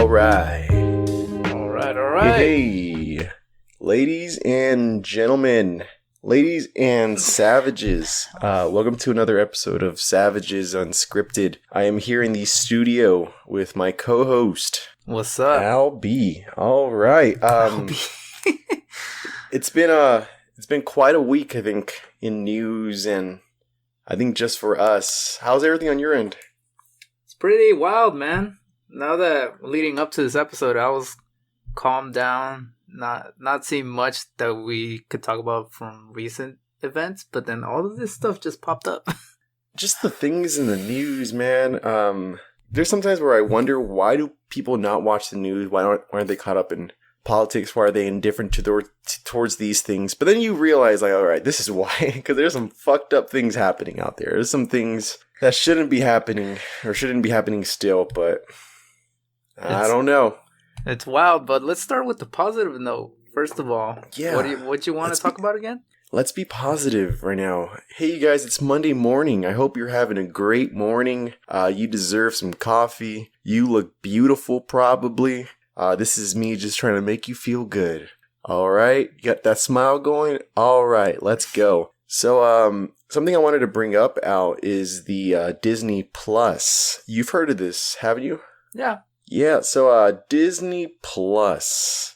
All right. All right. Hey, ladies and gentlemen, ladies and savages, welcome to another episode of Savages Unscripted. I am here in the studio with my co-host, What's up? Al B. All right. It's been quite a week, I think, in news, and I think just for us. How's everything on your end? It's pretty wild, man. Now that leading up to this episode, I was calmed down, not seeing much that we could talk about from recent events, but then all of this stuff just popped up. Just the things in the news, man. There's sometimes where I wonder, why do people not watch the news? Why aren't they caught up in politics? Why are they indifferent towards these things? But then you realize, like, all right, this is why. Because there's some fucked up things happening out there. There's some things that shouldn't be happening, or shouldn't be happening still, but I don't know. It's wild, but let's start with the positive note. First of all, yeah, what you want to talk about again? Let's be positive right now. Hey, you guys, it's Monday morning. I hope you're having a great morning. You deserve some coffee. You look beautiful, probably. This is me just trying to make you feel good. All right? You got that smile going? All right, let's go. So, something I wanted to bring up, Al, is the Disney Plus. You've heard of this, haven't you? Yeah. Yeah, so Disney Plus.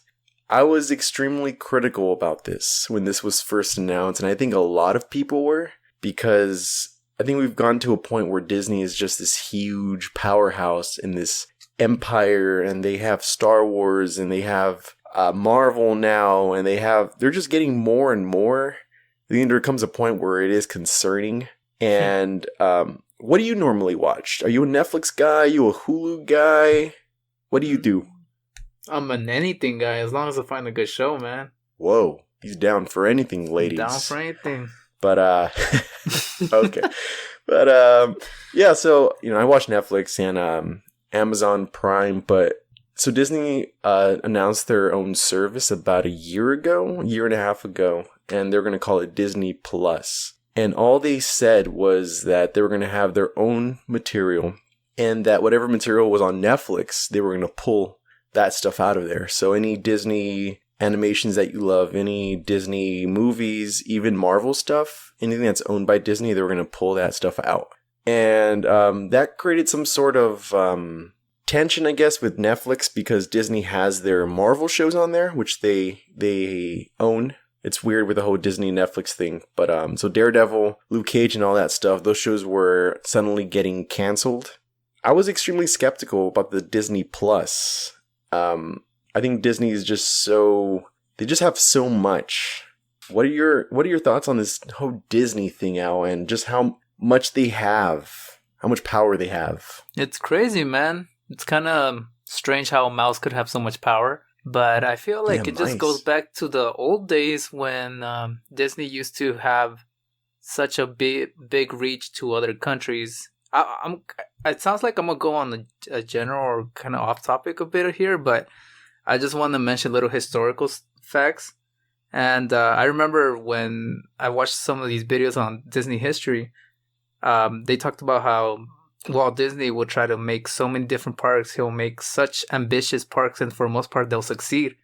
I was extremely critical about this when this was first announced, and I think a lot of people were, because I think we've gone to a point where Disney is just this huge powerhouse in this empire, and they have Star Wars, and they have Marvel now, and they're just getting more and more. I think there comes a point where it is concerning. And what do you normally watch? Are you a Netflix guy? Are you a Hulu guy? What do you do? I'm an anything guy, as long as I find a good show, man. Whoa, he's down for anything, ladies. Down for anything. But, okay. But, yeah, so, I watch Netflix and Amazon Prime, but, so Disney announced their own service about a year and a half ago, and they're going to call it Disney Plus. And all they said was that they were going to have their own material, and that whatever material was on Netflix, they were going to pull that stuff out of there. So any Disney animations that you love, any Disney movies, even Marvel stuff, anything that's owned by Disney, they were going to pull that stuff out. And that created some sort of tension, I guess, with Netflix, because Disney has their Marvel shows on there, which they own. It's weird with the whole Disney Netflix thing. But so Daredevil, Luke Cage, and all that stuff, those shows were suddenly getting canceled. I was extremely skeptical about the Disney Plus. I think Disney is just they just have so much. What are your thoughts on this whole Disney thing, Al, and just how much they have, how much power they have? It's crazy, man. It's kind of strange how a mouse could have so much power, but I feel like it just goes back to the old days when Disney used to have such a big reach to other countries. It sounds like I'm gonna go on a general or kind of off topic a bit here, but I just want to mention little historical facts. And I remember when I watched some of these videos on Disney history, they talked about how Walt Disney would try to make so many different parks. He'll make such ambitious parks, and for the most part, they'll succeed.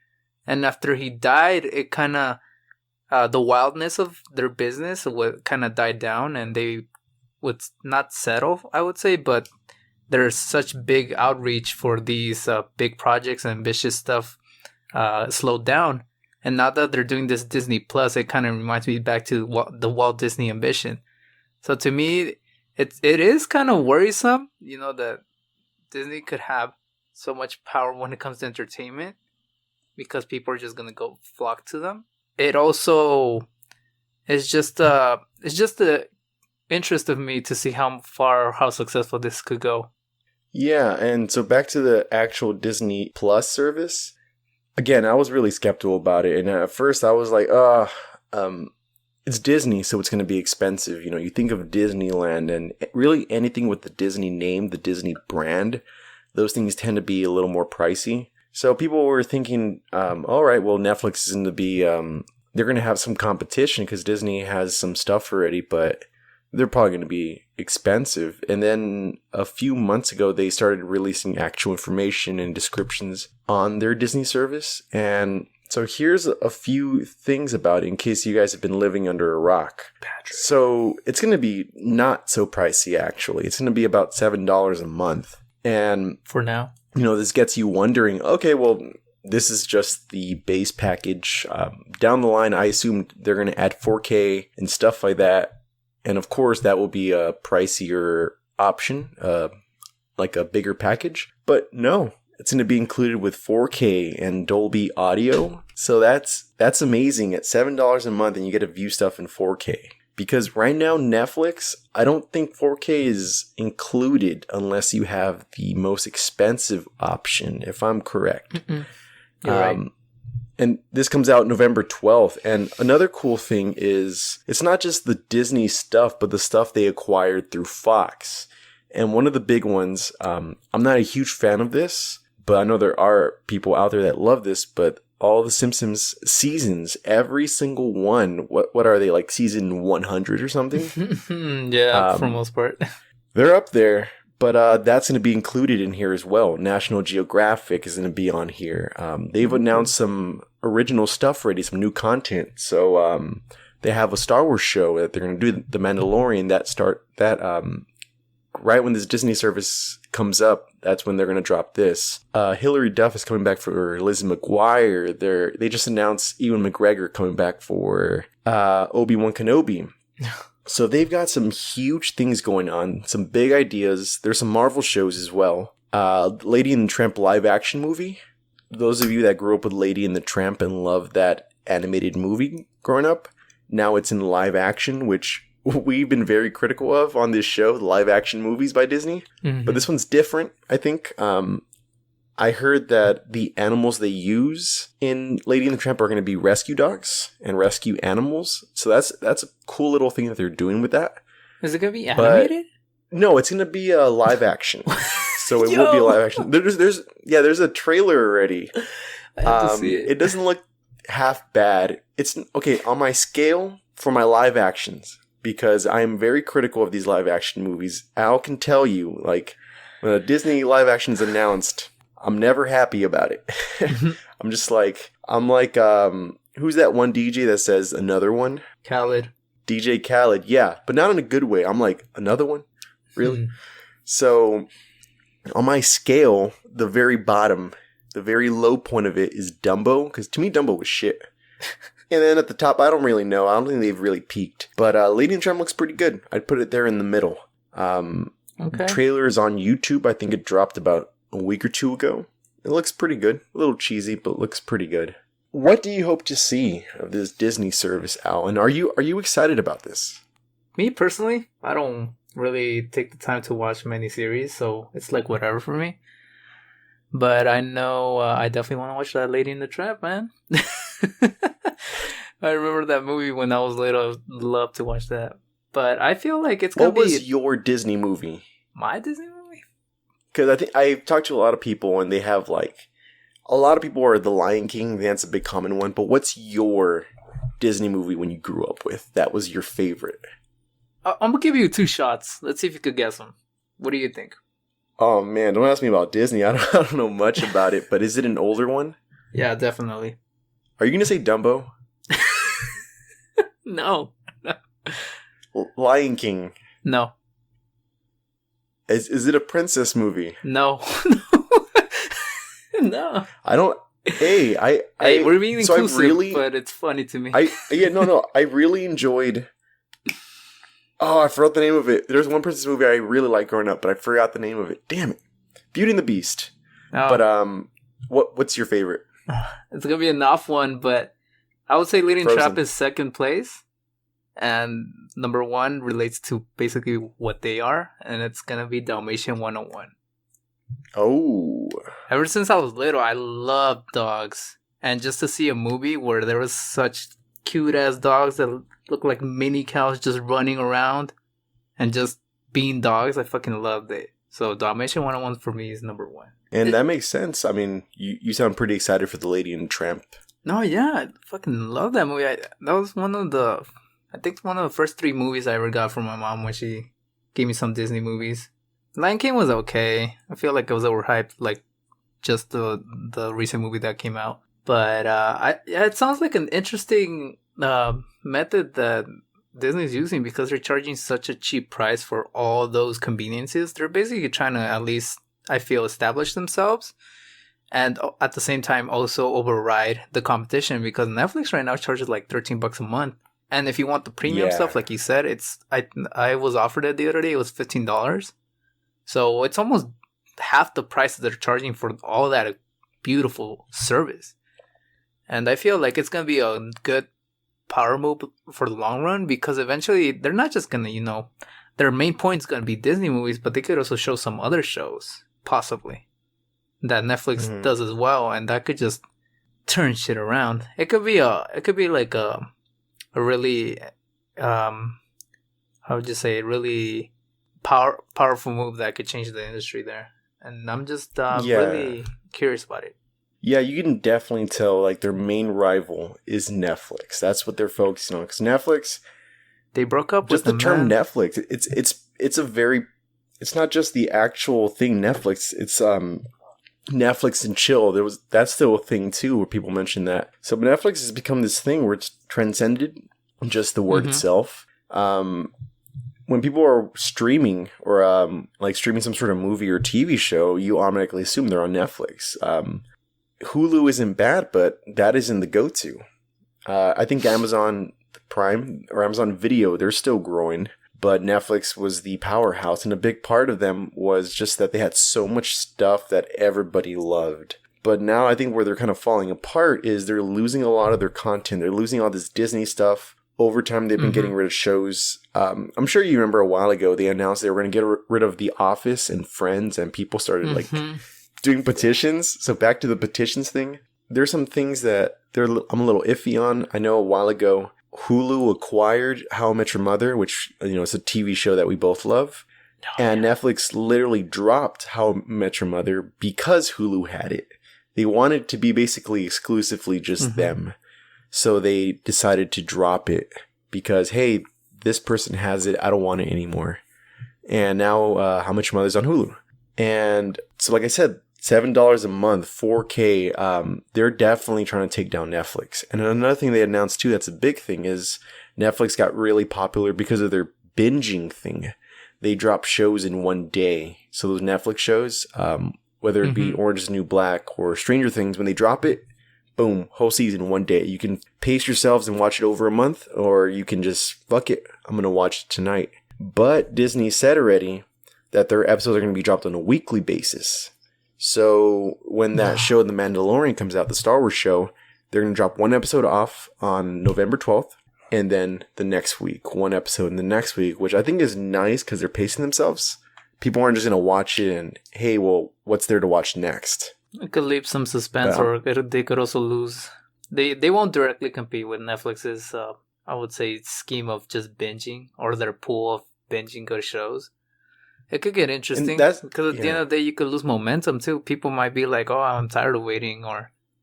And after he died, it kind of the wildness of their business would kind of die down, and they would not settle, I would say, but there's such big outreach for these big projects and ambitious stuff slowed down. And now that they're doing this Disney Plus, it kind of reminds me back to the Walt Disney ambition. So to me, it is kind of worrisome, that Disney could have so much power when it comes to entertainment, because people are just going to go flock to them. It also is just the interest of me to see how successful this could go. Yeah, and so back to the actual Disney Plus service. Again, I was really skeptical about it, and at first I was like, it's Disney, so it's going to be expensive. You think of Disneyland, and really anything with the Disney name, the Disney brand, those things tend to be a little more pricey. So people were thinking, all right, well, Netflix is going to be, they're going to have some competition because Disney has some stuff already, but they're probably going to be expensive. And then a few months ago, they started releasing actual information and descriptions on their Disney service. And so here's a few things about it in case you guys have been living under a rock. Patrick. So it's going to be not so pricey, actually. It's going to be about $7 a month. And for now, this gets you wondering, okay, well, this is just the base package. Down the line, I assume they're going to add 4K and stuff like that. And of course, that will be a pricier option, like a bigger package. But no, it's going to be included with 4K and Dolby audio. So that's amazing. At $7 a month, and you get to view stuff in 4K. Because right now, Netflix, I don't think 4K is included unless you have the most expensive option, if I'm correct. You're right. And this comes out November 12th. And another cool thing is it's not just the Disney stuff, but the stuff they acquired through Fox. And one of the big ones, I'm not a huge fan of this, but I know there are people out there that love this, but all the Simpsons seasons, every single one, what are they, like season 100 or something? Yeah, for the most part. They're up there. But that's going to be included in here as well. National Geographic is going to be on here. They've announced some original stuff already, some new content. So they have a Star Wars show that they're going to do, The Mandalorian. Right when this Disney service comes up, that's when they're going to drop this. Hilary Duff is coming back for Lizzie McGuire. They just announced Ewan McGregor coming back for Obi-Wan Kenobi. So they've got some huge things going on, some big ideas. There's some Marvel shows as well. Lady and the Tramp live action movie. Those of you that grew up with Lady and the Tramp and loved that animated movie growing up, now it's in live action, which we've been very critical of on this show, the live action movies by Disney. Mm-hmm. But this one's different, I think. I heard that the animals they use in Lady and the Tramp are going to be rescue dogs and rescue animals. So that's a cool little thing that they're doing with that. Is it going to be animated? No, it's going to be a live action. So it will be a live action. There's a trailer already. I have to see it. It doesn't look half bad. It's okay on my scale for my live actions, because I am very critical of these live action movies. Al can tell you, like, when a Disney live action is announced, I'm never happy about it. I'm like, who's that one DJ that says another one? Khaled. DJ Khaled, yeah, but not in a good way. I'm like, another one? Really? So, on my scale, the very bottom, the very low point of it is Dumbo, because to me, Dumbo was shit. And then at the top, I don't really know. I don't think they've really peaked. But Lady and the Tramp looks pretty good. I'd put it there in the middle. Okay. Trailer is on YouTube. I think it dropped about a week or two ago. It looks pretty good. A little cheesy, but looks pretty good. What do you hope to see of this Disney service, Al? And are you excited about this? Me personally, I don't really take the time to watch many series, so it's like whatever for me. But I know I definitely want to watch that Lady in the Tramp, man. I remember that movie when I was little. I loved to watch that. But I feel like it's going to be... What was your Disney movie? My Disney movie? Because I think I've talked to a lot of people, and they have like... A lot of people are The Lion King. That's a big common one. But what's your Disney movie when you grew up with that was your favorite? I'm going to give you 2 shots. Let's see if you could guess them. What do you think? Oh, man. Don't ask me about Disney. I don't know much about it. But is it an older one? Yeah, definitely. Are you going to say Dumbo? No. Lion King. No. Is it a princess movie? No. No. I don't... Hey, we're being inclusive, but it's funny to me. I really enjoyed... Oh, I forgot the name of it. There's one princess movie I really liked growing up, but I forgot the name of it. Damn it. Beauty and the Beast. Oh. But, what's your favorite? It's going to be an off one, but I would say Lady and Tramp is second place. And number 1 relates to basically what they are. And it's going to be Dalmatian 101. Oh. Ever since I was little, I loved dogs. And just to see a movie where there was such cute-ass dogs that look like mini cows just running around and just being dogs, I fucking loved it. So Dalmatian 101 for me is number 1. And that makes sense. I mean, you sound pretty excited for the Lady and the Tramp. No, yeah. I fucking love that movie. That was one of the... I think one of the first 3 movies I ever got from my mom when she gave me some Disney movies. Lion King was okay. I feel like it was overhyped, like just the recent movie that came out. But it sounds like an interesting method that Disney's using, because they're charging such a cheap price for all those conveniences. They're basically trying to, at least I feel, establish themselves, and at the same time also override the competition, because Netflix right now charges like $13 a month. And if you want the premium stuff, like you said, it's I was offered it the other day. It was $15. So it's almost half the price that they're charging for all that beautiful service. And I feel like it's going to be a good power move for the long run, because eventually they're not just going to, their main point is going to be Disney movies, but they could also show some other shows, possibly, that Netflix does as well. And that could just turn shit around. It could be like a really, how would you say, really powerful move that could change the industry there. And I'm just really curious about it. Yeah, you can definitely tell, like, their main rival is Netflix. That's what they're focusing on. Because Netflix, they broke up just with the term Netflix. It's not just the actual thing Netflix. It's Netflix and chill. That's still a thing too, where people mention that. So Netflix has become this thing where it's transcended just the word itself. When people are streaming or like streaming some sort of movie or TV show, you automatically assume they're on Netflix. Hulu isn't bad, but that isn't the go-to. I think Amazon Prime or Amazon Video, they're still growing, but Netflix was the powerhouse, and a big part of them was just that they had so much stuff that everybody loved. But now I think where they're kind of falling apart is they're losing a lot of their content. They're losing all this Disney stuff. Over time, they've been getting rid of shows. I'm sure you remember a while ago, they announced they were going to get rid of The Office and Friends, and people started like doing petitions. So back to the petitions thing. There's some things that I'm a little iffy on. I know a while ago, Hulu acquired How I Met Your Mother, which, is a TV show that we both love. And Netflix literally dropped How I Met Your Mother because Hulu had it. They wanted to be basically exclusively just them. So they decided to drop it because, hey, this person has it. I don't want it anymore. And now How I Met Your Mother's on Hulu. And so, like I said, $7 a month, 4K. They're definitely trying to take down Netflix. And another thing they announced too, that's a big thing, is Netflix got really popular because of their binging thing. They drop shows in one day. So those Netflix shows, whether it be Orange is the New Black or Stranger Things, when they drop it, boom, whole season one day. You can pace yourselves and watch it over a month, or you can just, fuck it, I'm going to watch it tonight. But Disney said already that their episodes are going to be dropped on a weekly basis. So when that show, The Mandalorian, comes out, the Star Wars show, they're going to drop one episode off on November 12th, and then the next week, one episode in the next week, which I think is nice because they're pacing themselves. People aren't just going to watch it and, hey, well, what's there to watch next? It could leave some suspense, or they could also lose. They won't directly compete with Netflix's, I would say, scheme of just binging, or their pool of binging good shows. It could get interesting because at the end of the day, you could lose momentum too. People might be like, "Oh, I'm tired of waiting,"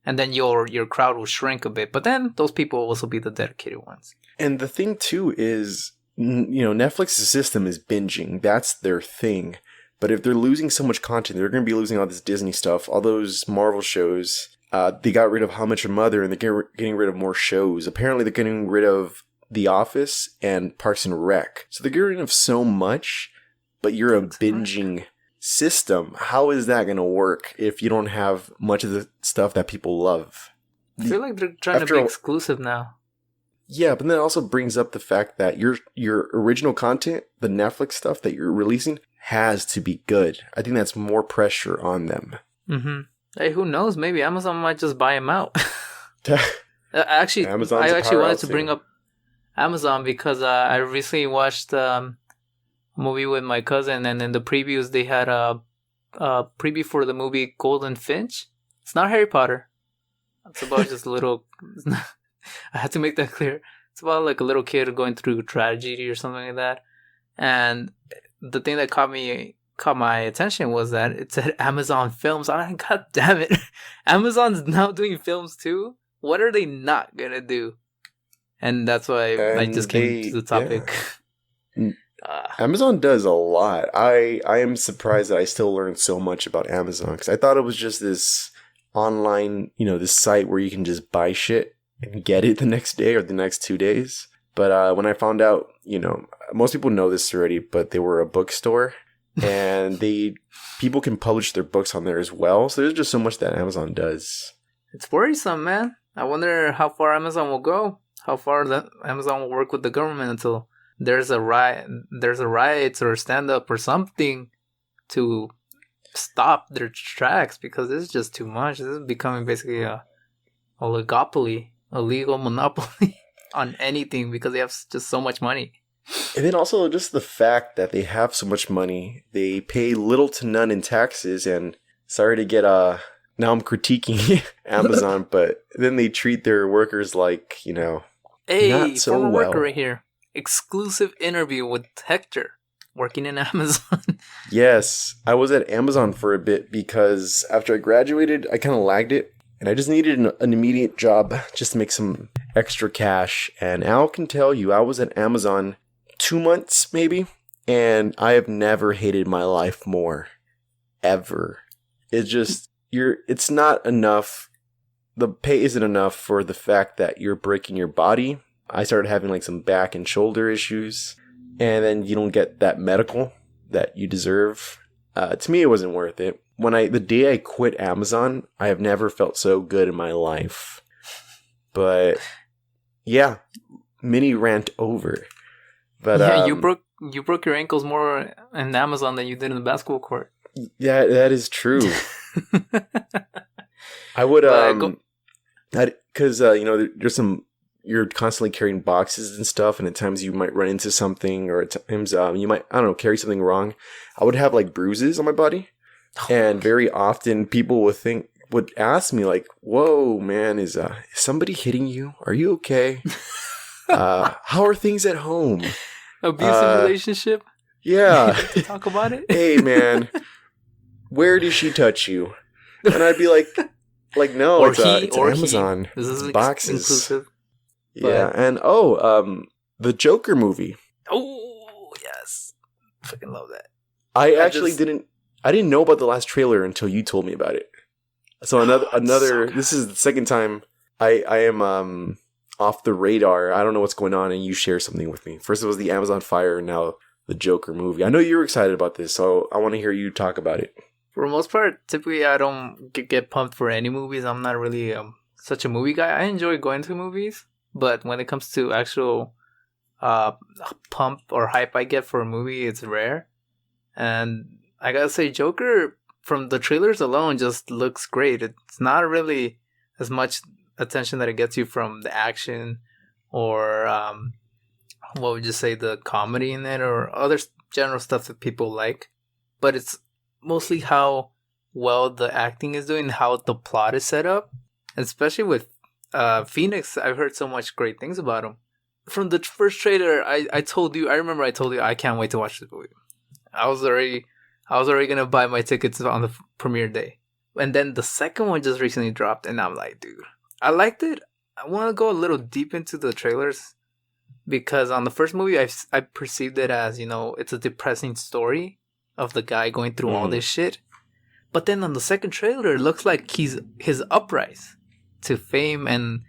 and then your crowd will shrink a bit. But then those people will also be the dedicated ones. And the thing too is, Netflix's system is binging. That's their thing. But if they're losing so much content, they're going to be losing all this Disney stuff, all those Marvel shows. They got rid of How I Met Your Mother, and they're getting rid of more shows. Apparently, they're getting rid of The Office and Parks and Rec. So they're getting rid of so much. But you're a binging system. How is that going to work if you don't have much of the stuff that people love? I feel like they're trying to be exclusive now. Yeah, but then it also brings up the fact that your original content, the Netflix stuff that you're releasing, has to be good. I think that's more pressure on them. Hey, who knows? Maybe Amazon might just buy them out. Actually, I actually wanted to bring up Amazon because I recently watched movie with my cousin, and in the previews they had a preview for the movie Golden Finch. It's not Harry Potter. It's about just a little I had to make that clear. It's about like a little kid going through tragedy or something like that. And the thing that caught my attention was that it said Amazon Films. I'm like, God damn it. Amazon's now doing films too? What are they not gonna do? And that's why I just came to the topic. Yeah. Amazon does a lot. I am surprised that I still learned so much about Amazon, because I thought it was just this online, this site where you can just buy shit and get it the next day or the next 2 days. But when I found out, most people know this already, but they were a bookstore, and people can publish their books on there as well. So there's just so much that Amazon does. It's worrisome, man. I wonder how far Amazon will go. How far that Amazon will work with the government until there's a riot or stand up or something to stop their tracks, because this is just too much. This is becoming basically a oligopoly, a legal monopoly on anything, because they have just so much money. And then also just the fact that they have so much money, they pay little to none in taxes. And sorry to get now I'm critiquing Amazon, but then they treat their workers like, not so former well. Worker right here. Exclusive interview with Hector, working in Amazon. Yes, I was at Amazon for a bit because after I graduated, I kind of lagged it. And I just needed an immediate job just to make some extra cash. And Al can tell you, I was at Amazon 2 months maybe, and I have never hated my life more. Ever. It's just, it's not enough. The pay isn't enough for the fact that you're breaking your body. I started having some back and shoulder issues, and then you don't get that medical that you deserve. To me, it wasn't worth it. The day I quit Amazon, I have never felt so good in my life. But yeah, mini rant over. But yeah, you broke your ankles more in Amazon than you did in the basketball court. Yeah, that is true. I would because there's some, you're constantly carrying boxes and stuff, and at times you might run into something, or at times you might, I don't know, carry something wrong. I would have bruises on my body, and very often people would ask me "Whoa, man, is somebody hitting you? Are you okay? How are things at home? Abusive relationship? Yeah. To talk about it? Hey, man, where did she touch you?" And I'd be no, or it's Amazon. This is boxes. Inclusive. Yeah, and the Joker movie. Oh, yes. Fucking love that. I didn't know about the last trailer until you told me about it. So another this is the second time I am off the radar. I don't know what's going on, and you share something with me. First it was the Amazon Fire, and now the Joker movie. I know you were excited about this, so I want to hear you talk about it. For the most part, typically I don't get pumped for any movies. I'm not really such a movie guy. I enjoy going to movies, but when it comes to actual pump or hype I get for a movie, it's rare. And I gotta say, Joker, from the trailers alone, just looks great. It's not really as much attention that it gets you from the action or what would you say, the comedy in it, or other general stuff that people like. But it's mostly how well the acting is doing, how the plot is set up. Especially with Phoenix, I've heard so much great things about him. From the first trailer, I remember I told you I can't wait to watch the movie. I was already gonna buy my tickets on the premiere day. And then the second one just recently dropped, and I'm like, dude, I liked it. I want to go a little deep into the trailers, because on the first movie, I perceived it as, it's a depressing story of the guy going through all this shit. But then on the second trailer, it looks like his uprise to fame, and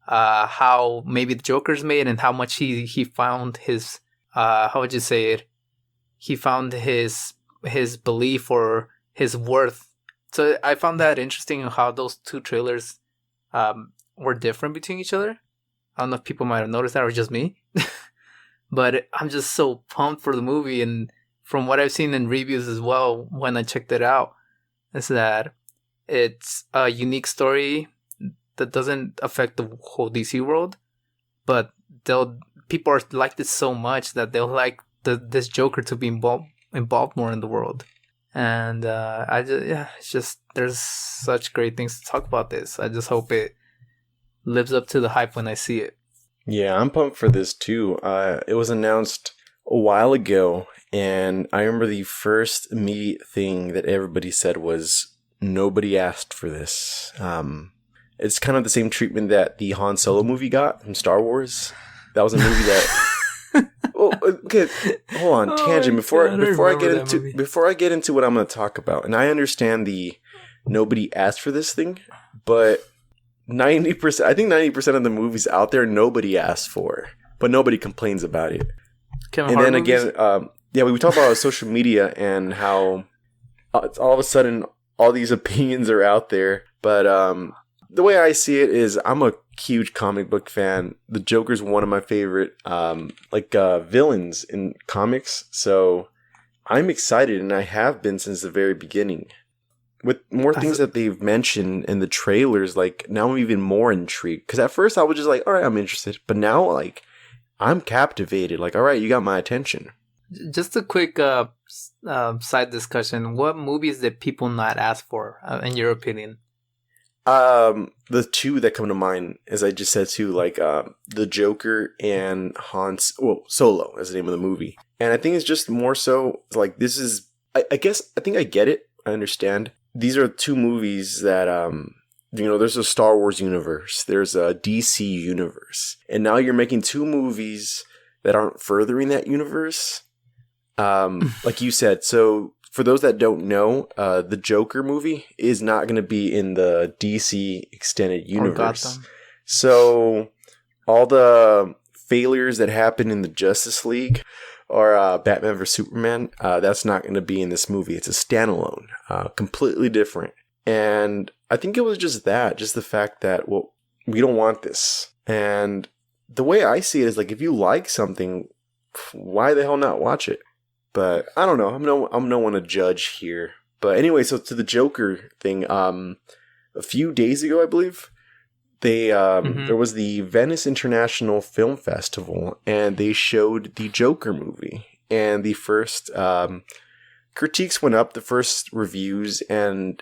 how maybe the Joker's made, and how much he found his, how would you say it? He found his belief or his worth. So I found that interesting, how those two trailers were different between each other. I don't know if people might have noticed that, or just me. But I'm just so pumped for the movie, and from what I've seen in reviews as well when I checked it out, is that it's a unique story that doesn't affect the whole DC world, but people are like this so much that they'll like this Joker to be involved more in the world. And it's just, there's such great things to talk about this. I just hope it lives up to the hype when I see it. Yeah, I'm pumped for this too. It was announced a while ago, and I remember the first immediate thing that everybody said was, nobody asked for this. It's kind of the same treatment that the Han Solo movie got from Star Wars. That was a movie that. Well, okay, hold on, tangent before I get into what I'm going to talk about. And I understand the nobody asked for this thing, but 90%, I think 90% of the movies out there nobody asked for, but nobody complains about it. And then again, we talk about social media and how all of a sudden all these opinions are out there, but the way I see it is I'm a huge comic book fan. The Joker's one of my favorite villains in comics. So I'm excited, and I have been since the very beginning. With more things that they've mentioned in the trailers, like now I'm even more intrigued. Because at first I was just like, all right, I'm interested. But now like I'm captivated. Like, all right, you got my attention. Just a quick side discussion. What movies did people not ask for, in your opinion? The two that come to mind, as I just said too, like the Joker and Solo is the name of the movie. And I think it's just more so like this is I guess I think I get it. I understand. These are two movies that there's a Star Wars universe, there's a DC universe, and now you're making two movies that aren't furthering that universe. Like you said, so for those that don't know, the Joker movie is not going to be in the DC extended universe. So all the failures that happened in the Justice League or Batman vs. Superman, that's not going to be in this movie. It's a standalone, completely different. And I think it was just the fact that, well, we don't want this. And the way I see it is like, if you like something, why the hell not watch it? But I don't know. I'm no one to judge here. But anyway, so to the Joker thing, a few days ago, I believe, there was the Venice International Film Festival, and they showed the Joker movie. And the first critiques went up, the first reviews, and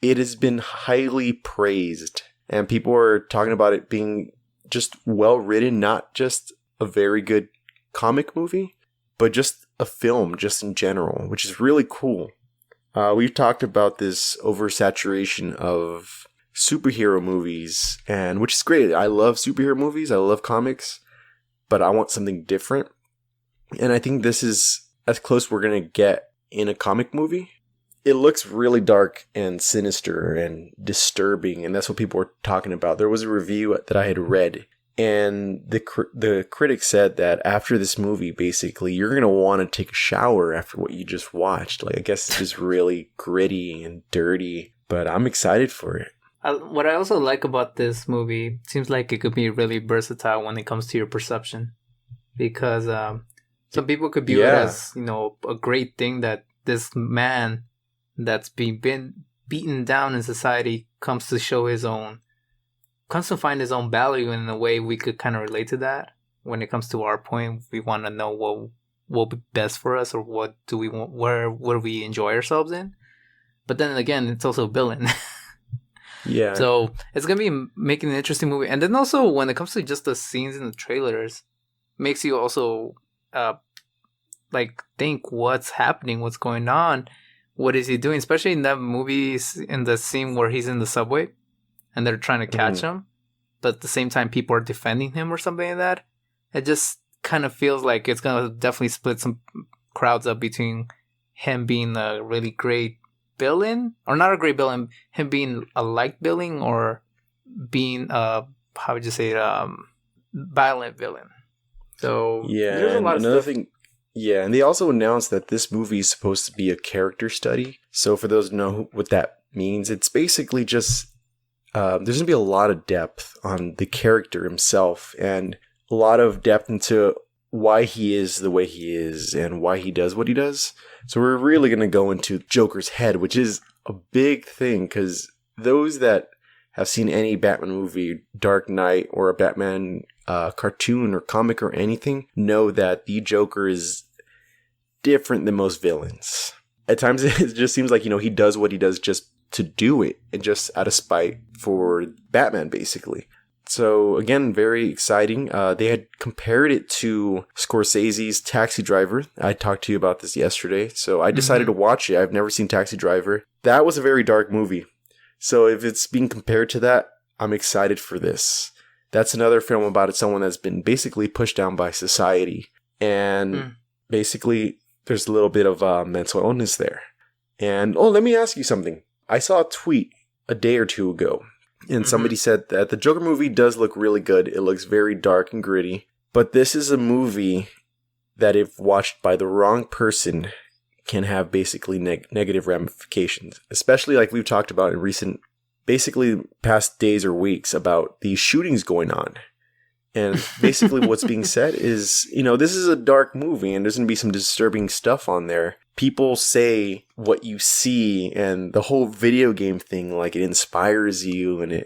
it has been highly praised. And people are talking about it being just well written, not just a very good comic movie, but just a film just in general, which is really cool. We've talked about this oversaturation of superhero movies, and which is great. I love superhero movies. I love comics, but I want something different. And I think this is as close we're going to get in a comic movie. It looks really dark and sinister and disturbing, and that's what people were talking about. There was a review that I had read, and the critic said that after this movie, basically, you're going to want to take a shower after what you just watched. Like, I guess it's just really gritty and dirty, but I'm excited for it. What I also like about this movie, it seems like it could be really versatile when it comes to your perception. Because some people could view it as, a great thing that this man that's been beaten down in society comes to find his own value. In a way we could kind of relate to that. When it comes to our point, we want to know what will be best for us, or what do we want, where we enjoy ourselves in. But then again, it's also a villain. Yeah. So it's going to be making an interesting movie. And then also when it comes to just the scenes in the trailers, makes you also think what's happening, what's going on, what is he doing, especially in that movie, in the scene where he's in the subway and they're trying to catch him, but at the same time people are defending him or something like that. It just kind of feels like it's going to definitely split some crowds up between him being a really great villain, or not a great villain, him being a light villain, or being how would you say it, violent villain. So yeah, there's a lot of stuff. Thing, yeah, and they also announced that this movie is supposed to be a character study. So for those who know what that means, it's basically just there's going to be a lot of depth on the character himself, and a lot of depth into why he is the way he is and why he does what he does. So we're really going to go into Joker's head, which is a big thing, because those that have seen any Batman movie, Dark Knight, or a Batman cartoon or comic or anything, know that the Joker is different than most villains. At times it just seems like, he does what he does just to do it, and just out of spite for Batman, basically. So again, very exciting. They had compared it to Scorsese's Taxi Driver. I talked to you about this yesterday, so I decided to watch it. I've never seen Taxi Driver. That was a very dark movie. So if it's being compared to that, I'm excited for this. That's another film about someone that's been basically pushed down by society. And basically, there's a little bit of mental illness there. And, let me ask you something. I saw a tweet a day or two ago. And somebody said that the Joker movie does look really good. It looks very dark and gritty. But this is a movie that, if watched by the wrong person, can have basically negative ramifications. Especially like we've talked about in recent, basically past days or weeks, about these shootings going on. And basically what's being said is, this is a dark movie and there's going to be some disturbing stuff on there. People say what you see, and the whole video game thing, like, it inspires you and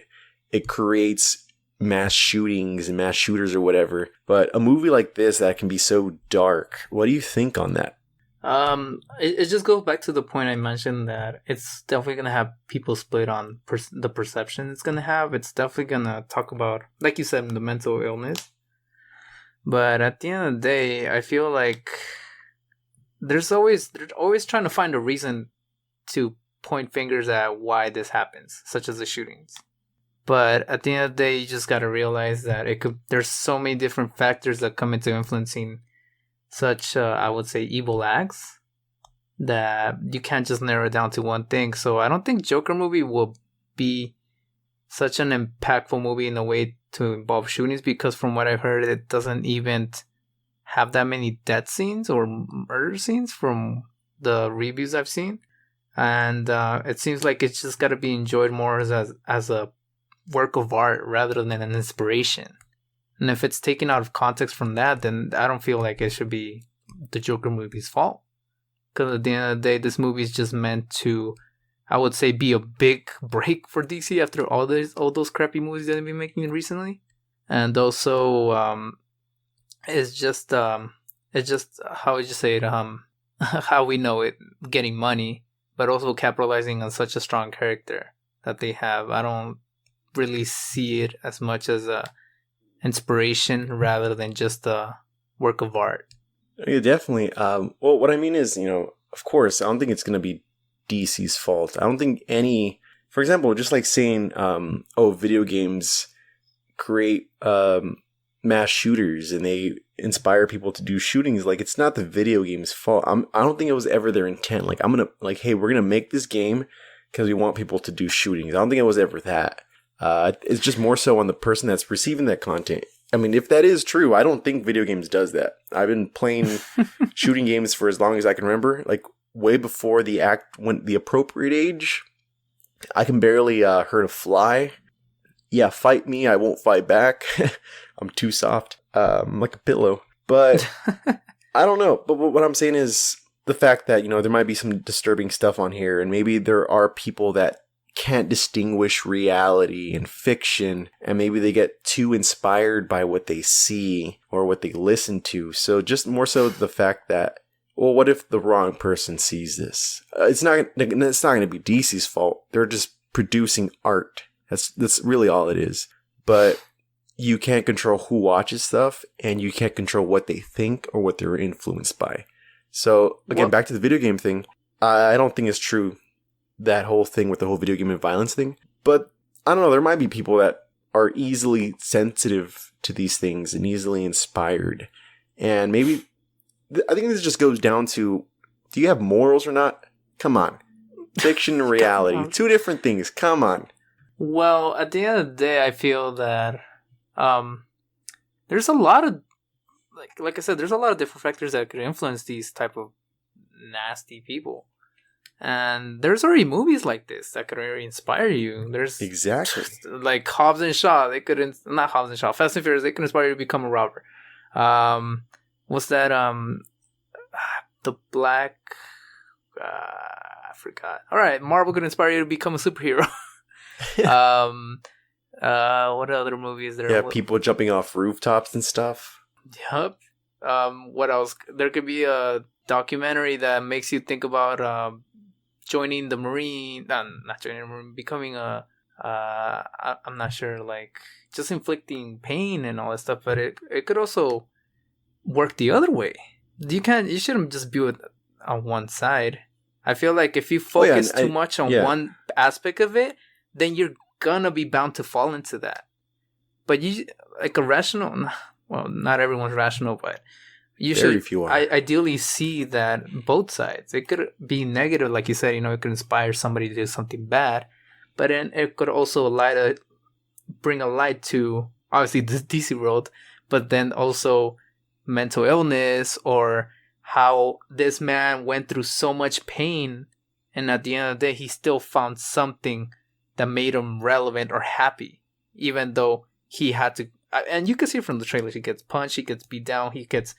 it creates mass shootings and mass shooters or whatever. But a movie like this that can be so dark, what do you think on that? It just goes back to the point I mentioned, that it's definitely going to have people split on the perception it's going to have. It's definitely going to talk about, like you said, the mental illness. But at the end of the day, I feel like they're always trying to find a reason to point fingers at why this happens, such as the shootings. But at the end of the day, you just got to realize that there's so many different factors that come into influencing such, I would say, evil acts, that you can't just narrow it down to one thing. So I don't think Joker movie will be such an impactful movie in a way to involve shootings, because from what I've heard, it doesn't even have that many death scenes or murder scenes from the reviews I've seen. And it seems like it's just got to be enjoyed more as a work of art rather than an inspiration. And if it's taken out of context from that, then I don't feel like it should be the Joker movie's fault. Because at the end of the day, this movie is just meant to, I would say, be a big break for DC after all those crappy movies that they've been making recently. And also, it's just how would you say it? How we know it, getting money, but also capitalizing on such a strong character that they have. I don't really see it as much as a inspiration rather than just a work of art. Yeah, definitely. Well, what I mean is, of course, I don't think it's going to be DC's fault. I don't think for example, just like saying, video games create mass shooters and they inspire people to do shootings. Like, it's not the video game's fault. I don't think it was ever their intent. Like, hey, we're going to make this game because we want people to do shootings. I don't think it was ever that. It's just more so on the person that's receiving that content. I mean, if that is true, I don't think video games does that. I've been playing shooting games for as long as I can remember, like way before the appropriate age. I can barely hurt a fly. Yeah, fight me, I won't fight back. I'm too soft. I'm like a pillow. But I don't know. But what I'm saying is the fact that, there might be some disturbing stuff on here, and maybe there are people that can't distinguish reality and fiction, and maybe they get too inspired by what they see or what they listen to. So just more so the fact that, well, what if the wrong person sees this? It's not going to be DC's fault. They're just producing art. That's really all it is. But you can't control who watches stuff, and you can't control what they think or what they're influenced by. So again, back to the video game thing. I don't think it's true, that whole thing with the whole video game and violence thing. But I don't know, there might be people that are easily sensitive to these things and easily inspired. And maybe, I think this just goes down to, do you have morals or not? Come on. Fiction and reality. Two different things. Come on. Well, at the end of the day, I feel that there's a lot of, like I said, there's a lot of different factors that could influence these type of nasty people. And there's already movies like this that could already inspire you. There's exactly like Hobbs and Shaw. They could not Hobbs and Shaw. Fast and Furious. They can inspire you to become a robber. What's that? The Black. I forgot. All right, Marvel could inspire you to become a superhero. What other movies there? Yeah, people jumping off rooftops and stuff. Yep. What else? There could be a documentary that makes you think about joining the Marine, not joining the Marine, becoming a, I'm not sure, like, just inflicting pain and all that stuff, but it could also work the other way. You shouldn't just be on one side. I feel like if you focus too much on one aspect of it, then you're gonna be bound to fall into that. But you, like a rational, well, not everyone's rational, but you should ideally see that both sides. It could be negative, like you said, you know, it could inspire somebody to do something bad, but then it could also bring a light to, obviously, the DC world, but then also mental illness, or how this man went through so much pain, and at the end of the day, he still found something that made him relevant or happy, even though he had to. And you can see from the trailers, he gets punched, he gets beat down, he gets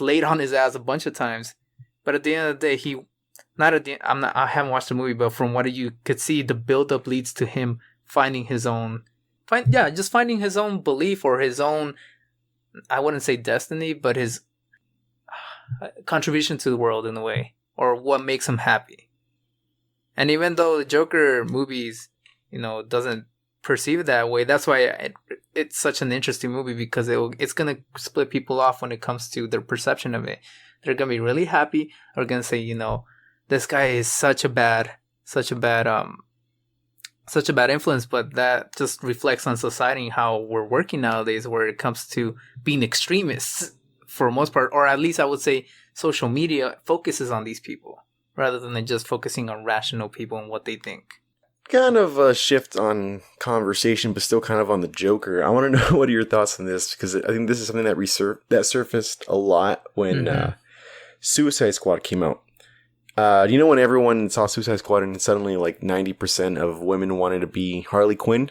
laid on his ass a bunch of times. But at the end of the day, I haven't watched the movie, but from what you could see, the build-up leads to him finding his own, just finding his own belief, or his own, I wouldn't say destiny, but his contribution to the world in a way, or what makes him happy. And even though the Joker movies, you know, doesn't perceive it that way, that's why it's such an interesting movie, because it's going to split people off when it comes to their perception of it. They're going to be really happy, or going to say, you know, this guy is such a bad influence, but that just reflects on society and how we're working nowadays, where it comes to being extremists for the most part, or at least I would say social media focuses on these people rather than just focusing on rational people and what they think. Kind of a shift on conversation, but still kind of on the Joker. I want to know what are your thoughts on this, because I think this is something that surfaced a lot when Suicide Squad came out. You know, when everyone saw Suicide Squad and suddenly like 90% of women wanted to be Harley Quinn,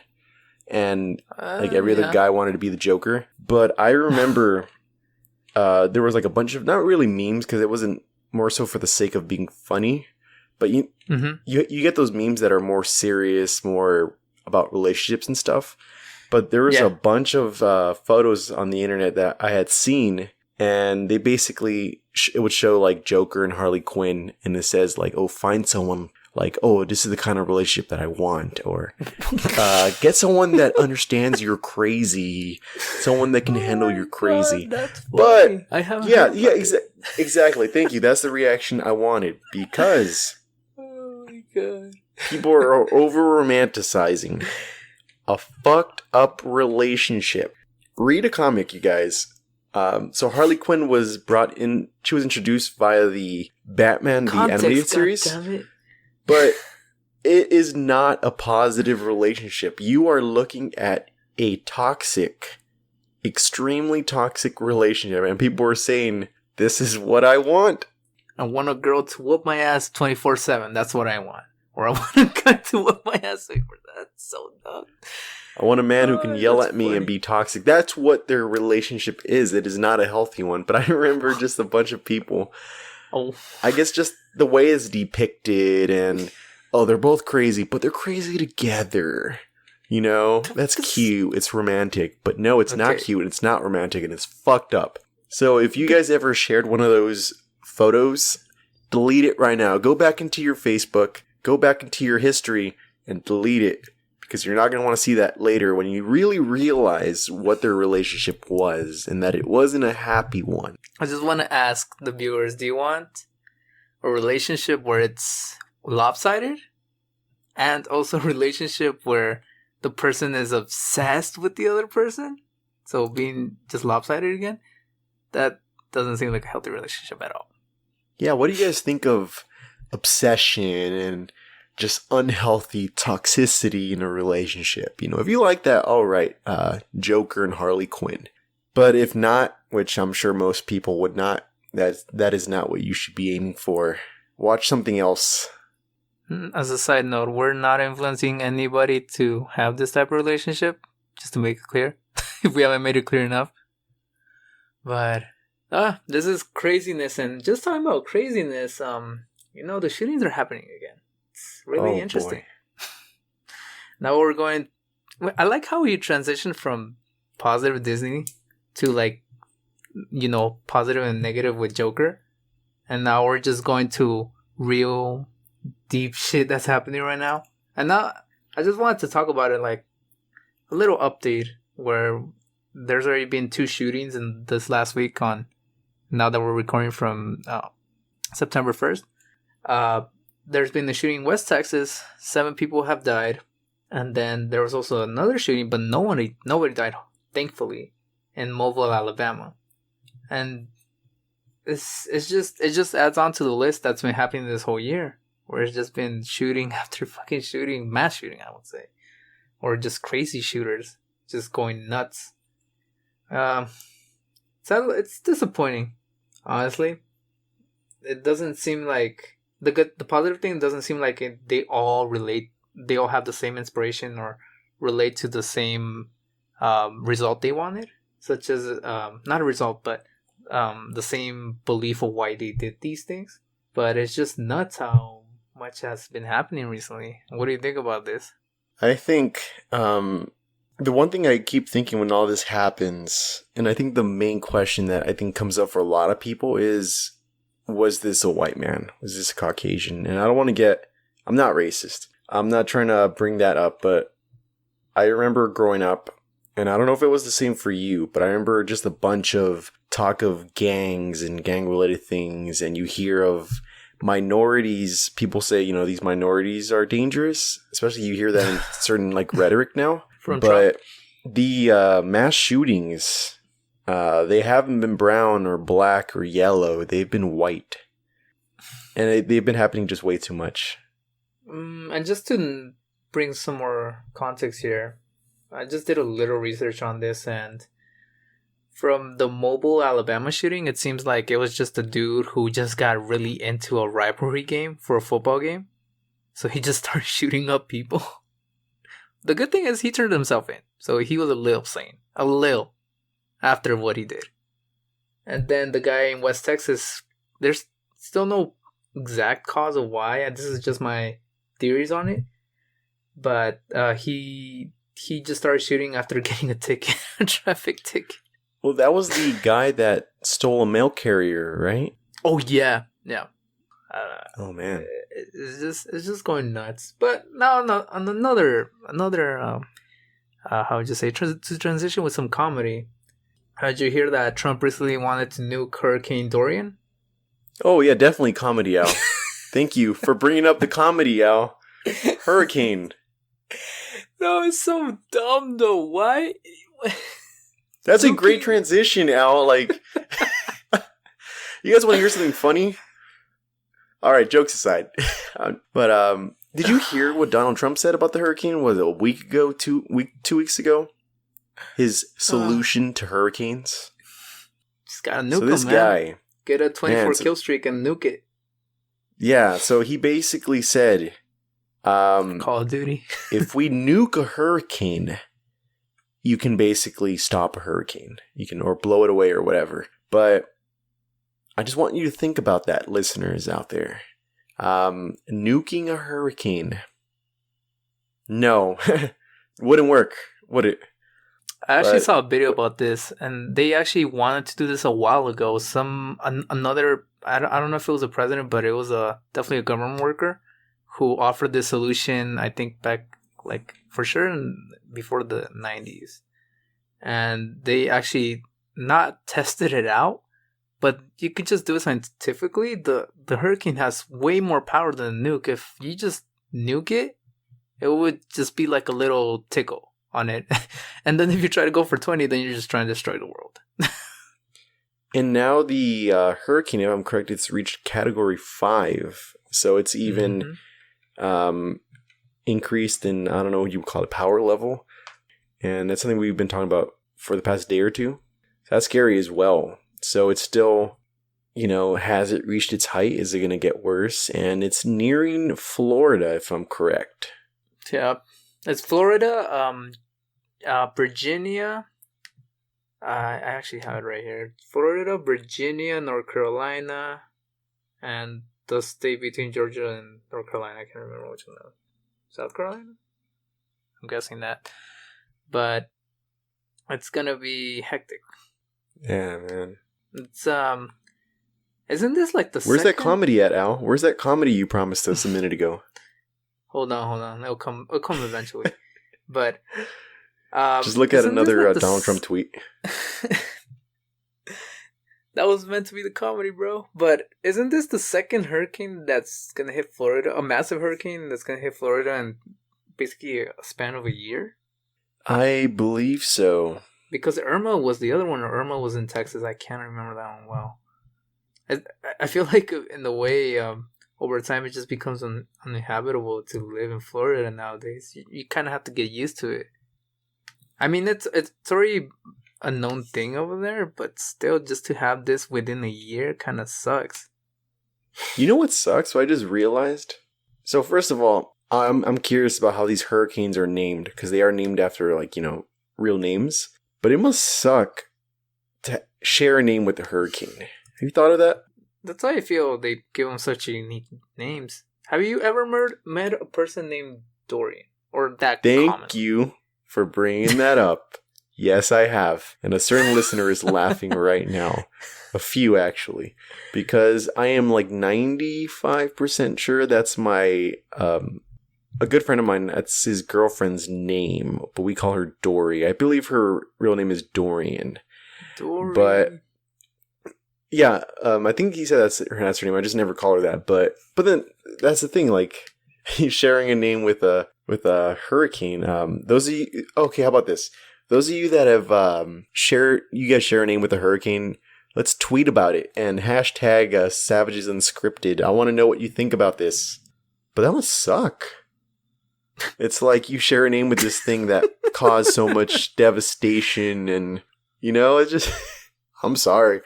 and like every other guy wanted to be the Joker. But I remember there was like a bunch of, not really memes, because it wasn't, more so for the sake of being funny. But you get those memes that are more serious, more about relationships and stuff. But there was a bunch of photos on the internet that I had seen, and they basically it would show like Joker and Harley Quinn, and it says like, oh, find someone like, oh, this is the kind of relationship that I want, or get someone that understands you're crazy, someone that can handle your crazy. God, that's funny. But I haven't exactly. Thank you. That's the reaction I wanted, because God. people are over romanticizing a fucked up relationship. Read a comic, you guys. So Harley Quinn was brought in. She was introduced via the Batman the animated series, but it is not a positive relationship. You are looking at a toxic, extremely toxic relationship, and people are saying, "This is what I want." I want a girl to whoop my ass 24/7. That's what I want. Or I want a guy to whoop my ass 24/7. That's so dumb. I want a man who can yell at me and be toxic. That's what their relationship is. It is not a healthy one. But I remember just a bunch of people. I guess just the way it's depicted, and they're both crazy, but they're crazy together. You know, that's cute. It's romantic. But no, it's not cute. It's not romantic, and it's fucked up. So if you guys ever shared one of those photos, delete it right now. Go back into your Facebook, go back into your history, and delete it, because you're not going to want to see that later when you really realize what their relationship was and that it wasn't a happy one. I just want to ask the viewers, do you want a relationship where it's lopsided, and also a relationship where the person is obsessed with the other person? So being just lopsided again? That doesn't seem like a healthy relationship at all. Yeah, what do you guys think of obsession and just unhealthy toxicity in a relationship? You know, if you like that, all right, Joker and Harley Quinn. But if not, which I'm sure most people would not, that is not what you should be aiming for. Watch something else. As a side note, we're not influencing anybody to have this type of relationship, just to make it clear, if we haven't made it clear enough. But this is craziness, and just talking about craziness, you know, the shootings are happening again. It's really interesting. Now we're going. I like how we transitioned from positive Disney to, like, you know, positive and negative with Joker, and now we're just going to real deep shit that's happening right now. And now I just wanted to talk about it, like a little update where there's already been 2 shootings in this last week, on now that we're recording from September 1st. There's been a shooting in West Texas. 7 people have died. And then there was also another shooting, but nobody died, thankfully, in Mobile, Alabama. And it just adds on to the list that's been happening this whole year, where it's just been shooting after fucking shooting, mass shooting, I would say, or just crazy shooters just going nuts. So it's disappointing, honestly. It doesn't seem like the positive thing doesn't seem like they all relate. They all have the same inspiration or relate to the same result they wanted, such as not a result, but the same belief of why they did these things. But it's just nuts how much has been happening recently. What do you think about this? I think the one thing I keep thinking when all this happens, and I think the main question that I think comes up for a lot of people is, was this a white man? Was this a Caucasian? And I don't want to I'm not racist. I'm not trying to bring that up, but I remember growing up, and I don't know if it was the same for you, but I remember just a bunch of talk of gangs and gang-related things, and you hear of minorities. People say, these minorities are dangerous, especially you hear that in certain rhetoric now. From but Trump. The mass shootings, they haven't been brown or black or yellow. They've been white. And they've been happening just way too much. And just to bring some more context here, I just did a little research on this, and from the Mobile, Alabama shooting, it seems like it was just a dude who just got really into a rivalry game for a football game. So he just started shooting up people. The good thing is he turned himself in. So he was a little sane. A little. After what he did. And then the guy in West Texas, there's still no exact cause of why. And this is just my theories on it. But he just started shooting after getting a ticket. A traffic ticket. Well, that was the guy that stole a mail carrier, right? Oh, yeah. Yeah. Oh, man. It's just going nuts. But now on another how would you say, to transition with some comedy. Did you hear that Trump recently wanted to nuke Hurricane Dorian? Oh, yeah, definitely comedy, Al. Thank you for bringing up the comedy, Al. Hurricane. No, it's so dumb, though. Why? That's a great transition, Al. You guys want to hear something funny? All right, jokes aside. But did you hear what Donald Trump said about the hurricane? Was it a week ago, 2 weeks ago? His solution to hurricanes? Just gotta nuke him, man. Guy, get a 24 kill streak and nuke it. Yeah, so he basically said, Call of Duty. if we nuke a hurricane, you can basically stop a hurricane. You can, or blow it away or whatever. But I just want you to think about that, listeners out there. Nuking a hurricane. No. Wouldn't work, would it? I actually saw a video about this, and they actually wanted to do this a while ago. Another, I don't know if it was a president, but it was definitely a government worker who offered this solution, I think back, for sure, before the 90s. And they actually not tested it out, but you could just do it scientifically. The hurricane has way more power than a nuke. If you just nuke it, it would just be like a little tickle on it. And then if you try to go for 20, then you're just trying to destroy the world. And now the hurricane, if I'm correct, it's reached category 5. So it's even increased in, I don't know what you would call it, power level. And that's something we've been talking about for the past day or two. So that's scary as well. So it's still, has it reached its height? Is it going to get worse? And it's nearing Florida, if I'm correct. Yeah. It's Florida, Virginia. I actually have it right here. Florida, Virginia, North Carolina, and the state between Georgia and North Carolina. I can't remember which one now. South Carolina? I'm guessing that. But it's gonna be hectic. Yeah, man. It's isn't this like the Where's second? that comedy at, Al? Where's that comedy you promised us a minute ago? Hold on. It'll come eventually. But just look at another Donald Trump tweet. That was meant to be the comedy, bro. But isn't this the second hurricane that's gonna hit Florida? A massive hurricane that's gonna hit Florida and basically a span of a year? I believe so. Because Irma was the other one, or Irma was in Texas. I can't remember that one well. I feel like in the way over time it just becomes uninhabitable to live in Florida nowadays. You kind of have to get used to it. I mean, it's already a known thing over there, but still, just to have this within a year kind of sucks. You know what sucks? What I just realized? So first of all, I'm curious about how these hurricanes are named, because they are named after, like, you know, real names. But it must suck to share a name with a hurricane. Have you thought of that? That's how I feel they give them such unique names. Have you ever met a person named Dorian? Or that Thank common? you for bringing that up. Yes, I have. And a certain listener is laughing right now. A few, actually. Because I am like 95% sure that's my... a good friend of mine, that's his girlfriend's name, but we call her Dory. I believe her real name is Dorian. Dorian. But... yeah, I think he said that's her name. I just never call her that. But then that's the thing. Like, sharing a name with a hurricane. Those of you. Okay, how about this? Those of you that have you guys share a name with a hurricane. Let's tweet about it and hashtag savages.unscripted. I want to know what you think about this. But that must suck. It's like you share a name with this thing that caused so much devastation, and you know, it's just. I'm sorry.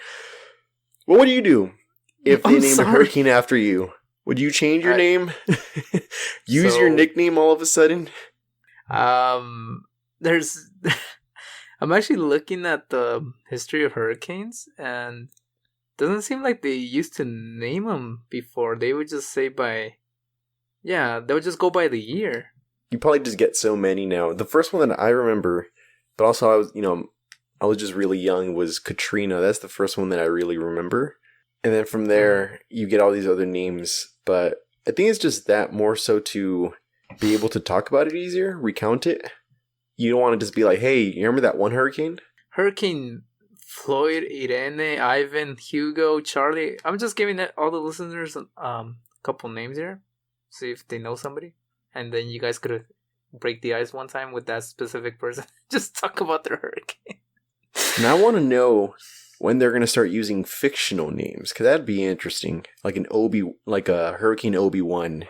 What would you do if they named a hurricane after you? Would you change your name? Use your nickname all of a sudden? There's... I'm actually looking at the history of hurricanes, and it doesn't seem like they used to name them before. They would just say they would just go by the year. You probably just get so many now. The first one that I remember, but also I was just really young, was Katrina. That's the first one that I really remember. And then from there, you get all these other names. But I think it's just that more so to be able to talk about it easier, recount it. You don't want to just be like, hey, you remember that one hurricane? Hurricane Floyd, Irene, Ivan, Hugo, Charlie. I'm just giving all the listeners a couple names here. See if they know somebody. And then you guys could break the ice one time with that specific person. Just talk about their hurricane. And I want to know when they're going to start using fictional names, because that'd be interesting. Like a Hurricane Obi-Wan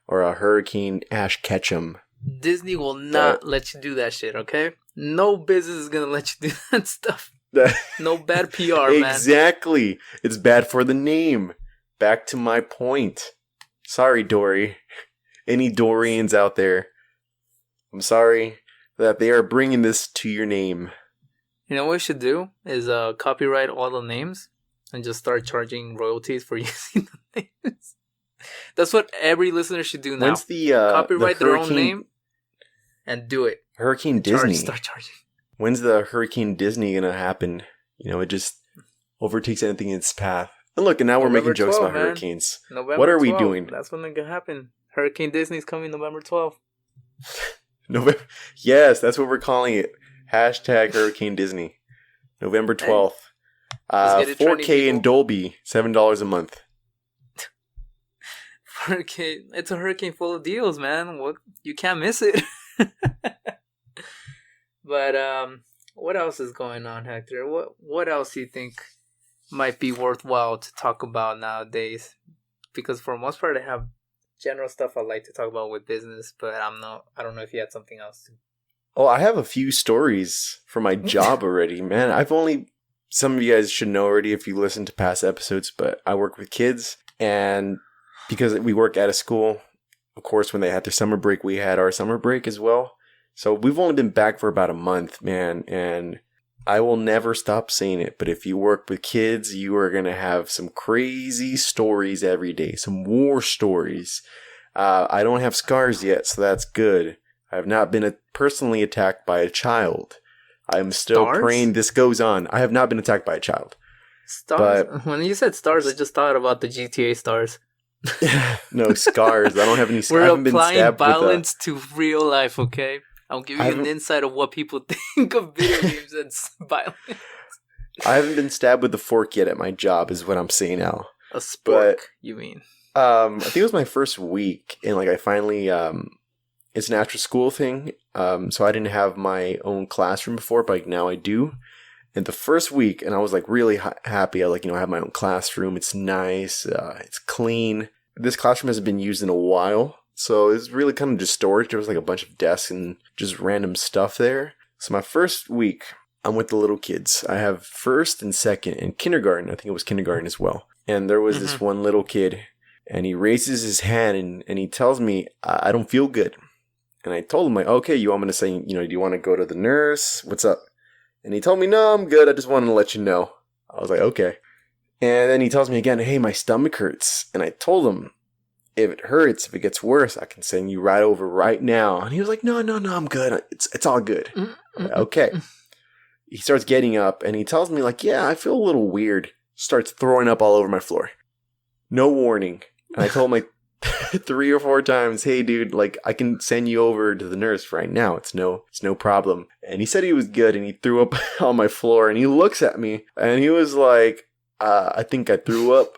or a Hurricane Ash Ketchum. Disney will not let you do that shit, okay? No business is going to let you do that stuff. No bad PR, man. Exactly. It's bad for the name. Back to my point. Sorry, Dory. Any Dorians out there? I'm sorry that they are bringing this to your name. You know what we should do is copyright all the names and just start charging royalties for using the names. That's what every listener should do now. When's copyright their own name and do it. Hurricane Disney. Start charging. When's the Hurricane Disney gonna happen? You know, it just overtakes anything in its path. And look, and now we're making jokes about hurricanes. November what are 12th. We doing? That's when it can happen. Hurricane Disney's coming November 12th. November. Yes, that's what we're calling it. Hashtag Hurricane Disney. November 12th. 4K in Dolby. $7 a month. It's a hurricane full of deals, man. You can't miss it. But what else is going on, Hector? What else do you think might be worthwhile to talk about nowadays? Because for the most part, I have general stuff I like to talk about with business, but I don't know if you had something else to. Oh, I have a few stories for my job already, man. Some of you guys should know already if you listen to past episodes, but I work with kids, and because we work at a school, of course, when they had their summer break, we had our summer break as well. So we've only been back for about a month, man, and I will never stop saying it, but if you work with kids, you are going to have some crazy stories every day, some war stories. I don't have scars yet, so that's good. I have not been personally attacked by a child. I'm still praying this goes on. I have not been attacked by a child. Stars? But when you said stars, I just thought about the GTA stars. No, scars. I don't have any scars. We're applying violence to real life, okay? I'll give you an insight of what people think of video games and violence. I haven't been stabbed with a fork yet at my job, is what I'm saying now. A spork, you mean? I think it was my first week, and I finally it's an after school thing. So I didn't have my own classroom before, but now I do. And the first week, and I was like really happy. I have my own classroom. It's nice. It's clean. This classroom hasn't been used in a while. So it's really kind of just storage. There was like a bunch of desks and just random stuff there. So my first week, I'm with the little kids. I have first and second and kindergarten. I think it was kindergarten as well. And there was this one little kid, and he raises his hand and he tells me, I don't feel good. And I told him, like, okay, you want me to say, do you want to go to the nurse? What's up? And he told me, no, I'm good. I just wanted to let you know. I was like, okay. And then he tells me again, hey, my stomach hurts. And I told him, if it hurts, if it gets worse, I can send you right over right now. And he was like, no, I'm good. It's all good. Like, okay. He starts getting up and he tells me, like, yeah, I feel a little weird. Starts throwing up all over my floor. No warning. And I told him, like, 3 or 4 times, hey, dude, like, I can send you over to the nurse right now. It's no problem. And he said he was good, and he threw up on my floor, and he looks at me, and he was like, I think I threw up.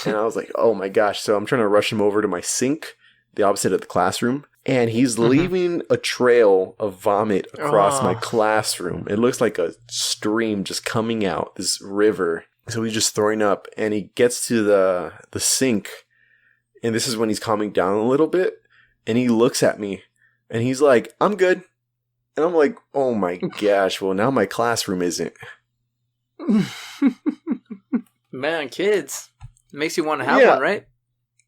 And I was like, oh my gosh. So I'm trying to rush him over to my sink, the opposite of the classroom. And he's leaving a trail of vomit across my classroom. It looks like a stream just coming out, this river. So he's just throwing up, and he gets to the sink. And this is when he's calming down a little bit. And he looks at me, and he's like, I'm good. And I'm like, oh my gosh. Well, now my classroom isn't. Man, kids. Makes you want to have one, right?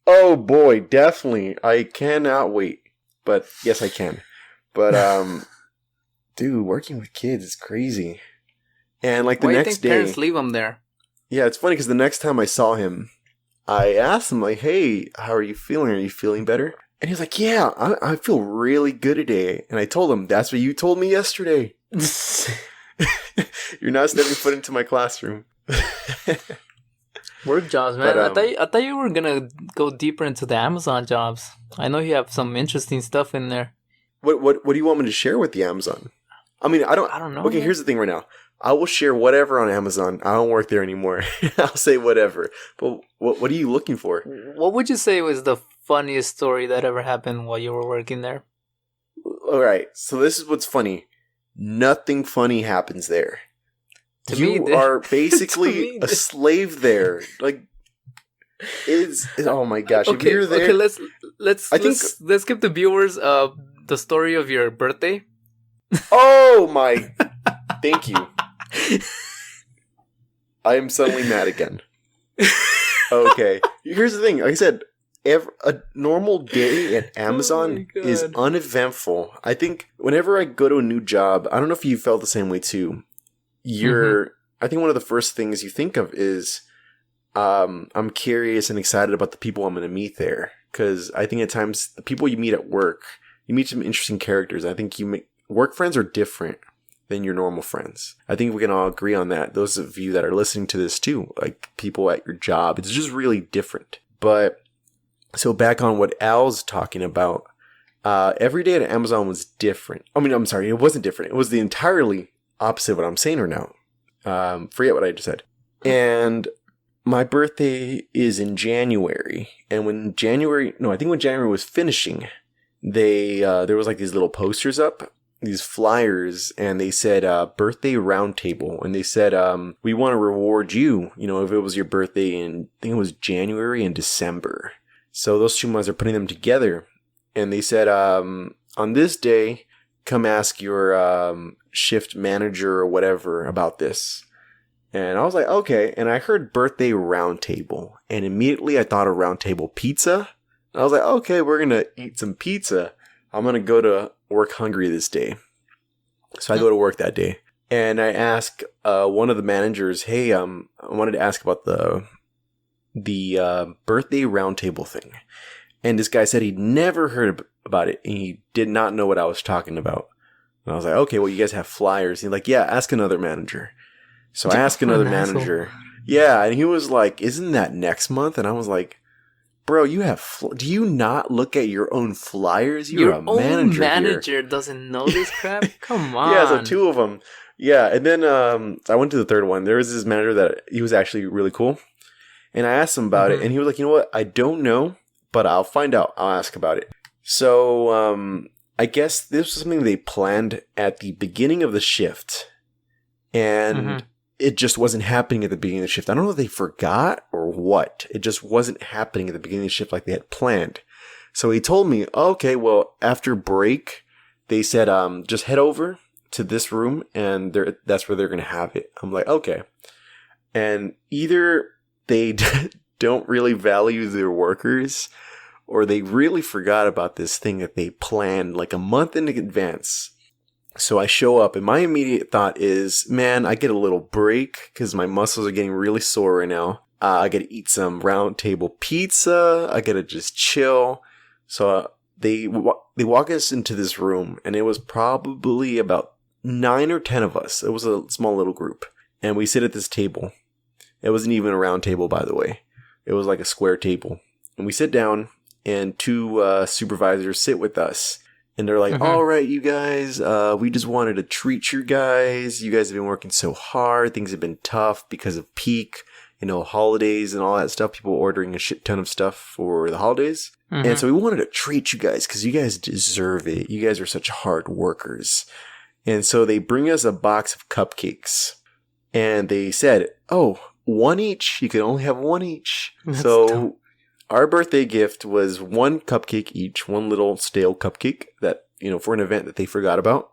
Oh boy, definitely. I cannot wait. But yes, I can. But dude, working with kids is crazy. And like the next day, why do you think parents leave them there? Yeah, it's funny because the next time I saw him, I asked him, like, hey, how are you feeling? Are you feeling better? And he was like, yeah, I feel really good today. And I told him, that's what you told me yesterday. You're not stepping foot into my classroom. Work jobs, man. But, I thought you were gonna go deeper into the Amazon jobs. I know you have some interesting stuff in there. What do you want me to share with the Amazon? I mean, I don't know. Okay, here's the thing right now. I will share whatever on Amazon. I don't work there anymore. I'll say whatever. But what are you looking for? What would you say was the funniest story that ever happened while you were working there? All right. So this is what's funny. Nothing funny happens there. You are basically a slave there. Like, oh my gosh! Okay, if you're there, okay. Let's give the viewers the story of your birthday. Oh my! Thank you. I am suddenly mad again. Okay, here's the thing. Like I said, a normal day at Amazon is uneventful. I think whenever I go to a new job, I don't know if you felt the same way too. I think one of the first things you think of is I'm curious and excited about the people I'm going to meet there. Because I think at times the people you meet at work, you meet some interesting characters. I think work friends are different than your normal friends. I think we can all agree on that. Those of you that are listening to this too, like people at your job, it's just really different. But so back on what Al's talking about, every day at Amazon was different. I mean, I'm sorry, it wasn't different. It was the entirely opposite of what I'm saying right now. Forget what I just said. And my birthday is in January. And when January was finishing, there was like these little posters up, these flyers, and they said birthday roundtable. And they said, we want to reward you, if it was your birthday in, I think it was January and December. So those 2 months are putting them together. And they said, on this day, come ask your shift manager or whatever about this. And I was like, okay. And I heard birthday roundtable. And immediately I thought of roundtable pizza. I was like, okay, we're going to eat some pizza. I'm going to go to work hungry this day. So I go to work that day. And I ask one of the managers, hey, I wanted to ask about the birthday roundtable thing. And this guy said he'd never heard about it. And he did not know what I was talking about. And I was like, okay, well, you guys have flyers. And he's like, yeah, ask another manager. So I asked another manager. Yeah, and he was like, isn't that next month? And I was like, bro, you have... do you not look at your own flyers? You're a manager. Your own manager doesn't know this crap? Come on. Yeah, so 2 of them. Yeah, and then I went to the third one. There was this manager that he was actually really cool. And I asked him about it, and he was like, you know what? I don't know, but I'll find out. I'll ask about it. So, I guess this was something they planned at the beginning of the shift. And it just wasn't happening at the beginning of the shift. I don't know if they forgot or what. It just wasn't happening at the beginning of the shift like they had planned. So he told me, okay, well, after break, they said, just head over to this room and that's where they're going to have it. I'm like, okay. And either they don't really value their workers or they really forgot about this thing that they planned like a month in advance. So I show up and my immediate thought is, man, I get a little break because my muscles are getting really sore right now. I got to eat some round table pizza. I got to just chill. So they walk us into this room and it was probably about 9 or 10 of us. It was a small little group. And we sit at this table. It wasn't even a round table, by the way. It was like a square table. And we sit down and 2 supervisors sit with us. And they're like, all right, you guys, we just wanted to treat you guys. You guys have been working so hard. Things have been tough because of peak, holidays and all that stuff. People ordering a shit ton of stuff for the holidays. And so we wanted to treat you guys because you guys deserve it. You guys are such hard workers. And so they bring us a box of cupcakes. And they said, oh, 1 each. You can only have 1 each. That's dumb. Our birthday gift was 1 cupcake each, 1 little stale cupcake that, for an event that they forgot about.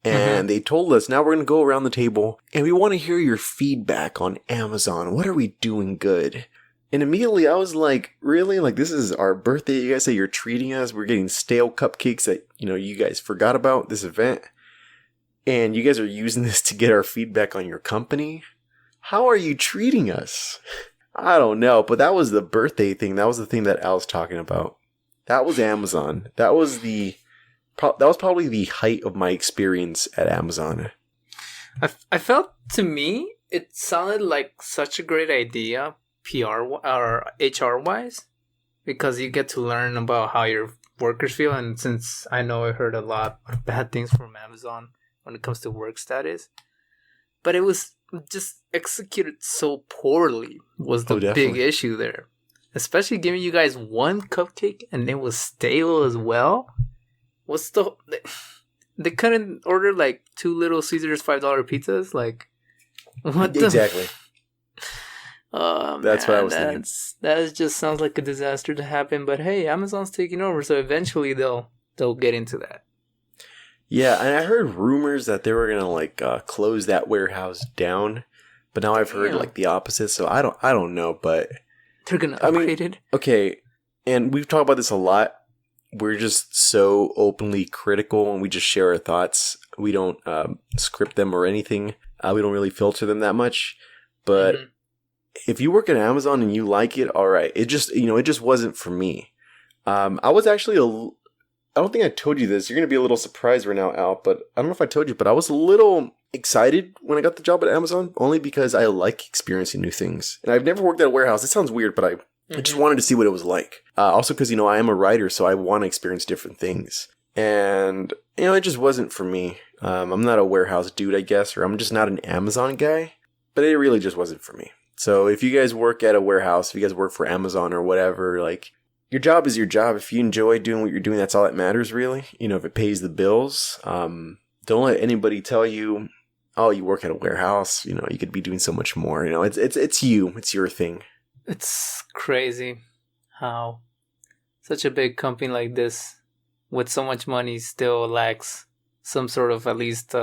And they told us, now we're going to go around the table and we want to hear your feedback on Amazon. What are we doing good? And immediately I was like, really? Like, this is our birthday. You guys say you're treating us. We're getting stale cupcakes that, you guys forgot about this event. And you guys are using this to get our feedback on your company. How are you treating us? I don't know, but that was the birthday thing. That was the thing that Al's talking about. That was Amazon. That was probably the height of my experience at Amazon. I felt, to me, it sounded like such a great idea, PR or HR wise, because you get to learn about how your workers feel. And since I know I heard a lot of bad things from Amazon when it comes to work status, but it was just executed so poorly was the big issue there. Especially giving you guys 1 cupcake and it was stale as well. They couldn't order like 2 Little Caesars $5 pizzas? Like, what exactly. Oh, that's man, what I was thinking. That just sounds like a disaster to happen. But hey, Amazon's taking over, so eventually they'll get into that. Yeah, and I heard rumors that they were gonna close that warehouse down, but now I've heard the opposite. So I don't know, but they're gonna upgrade it. Okay, and we've talked about this a lot. We're just so openly critical, and we just share our thoughts. We don't script them or anything. We don't really filter them that much. But if you work at Amazon and you like it, all right. It just it just wasn't for me. I was actually I don't think I told you this. You're going to be a little surprised right now, Al, but I don't know if I told you, but I was a little excited when I got the job at Amazon, only because I like experiencing new things. And I've never worked at a warehouse. It sounds weird, but I just wanted to see what it was like. Also because, I am a writer, so I want to experience different things. And, it just wasn't for me. I'm not a warehouse dude, I guess, or I'm just not an Amazon guy, but it really just wasn't for me. So if you guys work at a warehouse, if you guys work for Amazon or whatever, your job is your job. If you enjoy doing what you're doing, that's all that matters, really. If it pays the bills. Don't let anybody tell you, oh, you work at a warehouse. You could be doing so much more. It's you. It's your thing. It's crazy how such a big company like this, with so much money, still lacks some sort of at least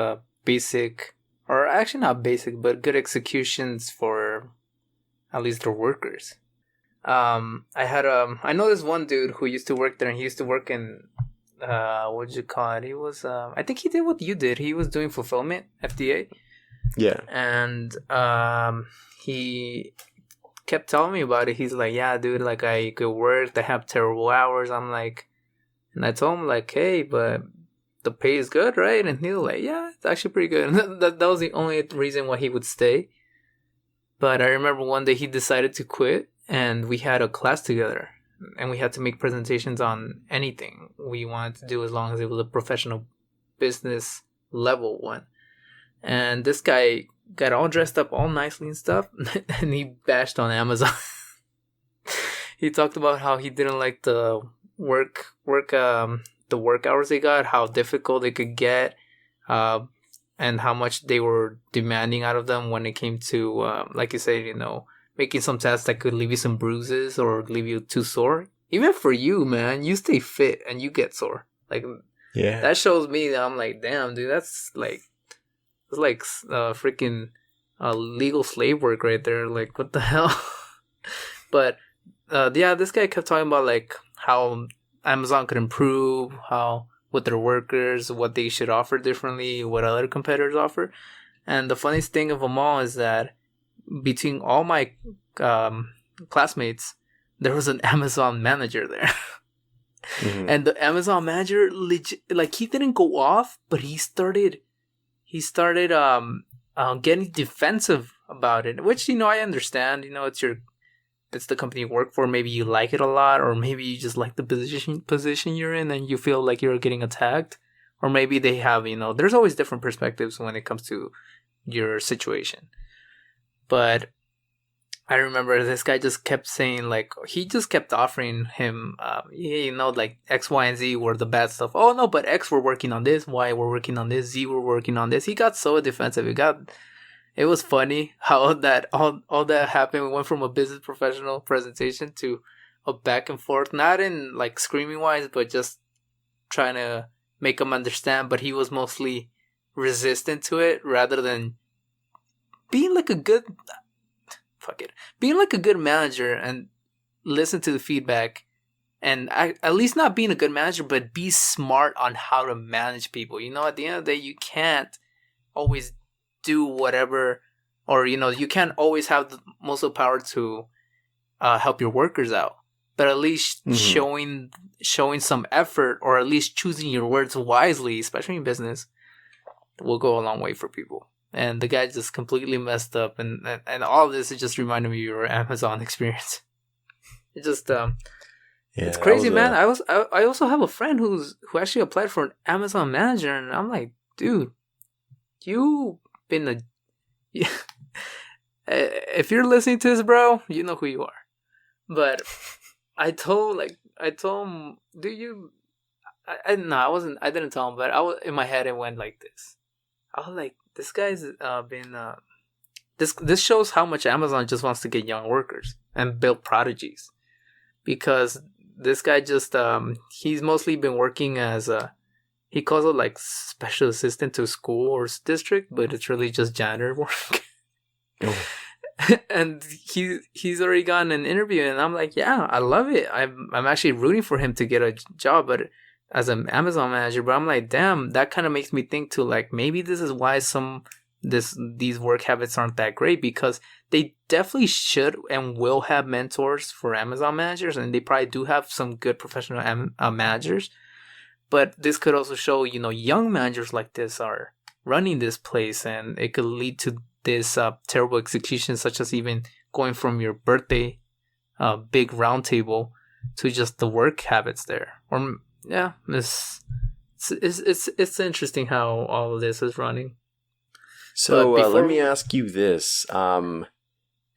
basic, or actually not basic, but good executions for at least their workers. I know this one dude who used to work there, and he used to work in, what'd you call it? He was, I think he did what you did. He was doing fulfillment, FDA. Yeah. And, he kept telling me about it. He's like, yeah, dude, I could work. They have terrible hours. I'm like, and I told him hey, but the pay is good, right? And he was like, yeah, it's actually pretty good. And that was the only reason why he would stay. But I remember one day he decided to quit. And we had a class together, and we had to make presentations on anything we wanted to do as long as it was a professional business level one. And this guy got all dressed up all nicely and stuff, and he bashed on Amazon. He talked about how he didn't like the the work hours they got, how difficult they could get, and how much they were demanding out of them when it came to, like you said, making some tasks that could leave you some bruises or leave you too sore. Even for you, man, you stay fit and you get sore. Like, yeah, that shows me that I'm like, damn, dude, it's like freaking legal slave work right there. Like, what the hell? But yeah, this guy kept talking about like how Amazon could improve, how with their workers, what they should offer differently, what other competitors offer. And the funniest thing of them all is that between all my classmates, there was an Amazon manager there. Mm-hmm. And the Amazon manager, like, he didn't go off, but he started getting defensive about it, which, I understand. It's the company you work for. Maybe you like it a lot, or maybe you just like the position you're in and you feel like you're getting attacked. Or maybe they have, there's always different perspectives when it comes to your situation. But I remember this guy just kept saying, like, he just kept offering him, like X, Y, and Z were the bad stuff. Oh, no, but X, we're working on this. Y, we're working on this. Z, we're working on this. He got so defensive. It was funny how that all that happened. We went from a business professional presentation to a back and forth, not in like screaming wise, but just trying to make him understand. But he was mostly resistant to it rather than being like a good manager and listen to the feedback, and at least not being a good manager, but be smart on how to manage people. At the end of the day, you can't always do whatever, or you can't always have the most of the power to help your workers out, but at least showing some effort, or at least choosing your words wisely, especially in business, will go a long way for people. And the guy just completely messed up, and all of this, it just reminded me of your Amazon experience. It just it's crazy, man. I also have a friend who actually applied for an Amazon manager, and I'm like, dude, you been if you're listening to this, bro, you know who you are. But I told him, do you? I didn't tell him, but I was in my head. It went like this. I was like, this guy's been. This shows how much Amazon just wants to get young workers and build prodigies, because this guy just he's mostly been working as he calls it like special assistant to school or district, but it's really just janitor work. Oh. And he's already gotten an interview, and I'm like, yeah, I love it. I'm actually rooting for him to get a job, but as an Amazon manager. But I'm like, damn, that kind of makes me think too, like, maybe this is why these work habits aren't that great, because they definitely should and will have mentors for Amazon managers, and they probably do have some good professional managers. But this could also show, young managers like this are running this place, and it could lead to this terrible execution, such as even going from your birthday big round table to just the work habits there. Or yeah, it's interesting how all of this is running. So let me ask you this: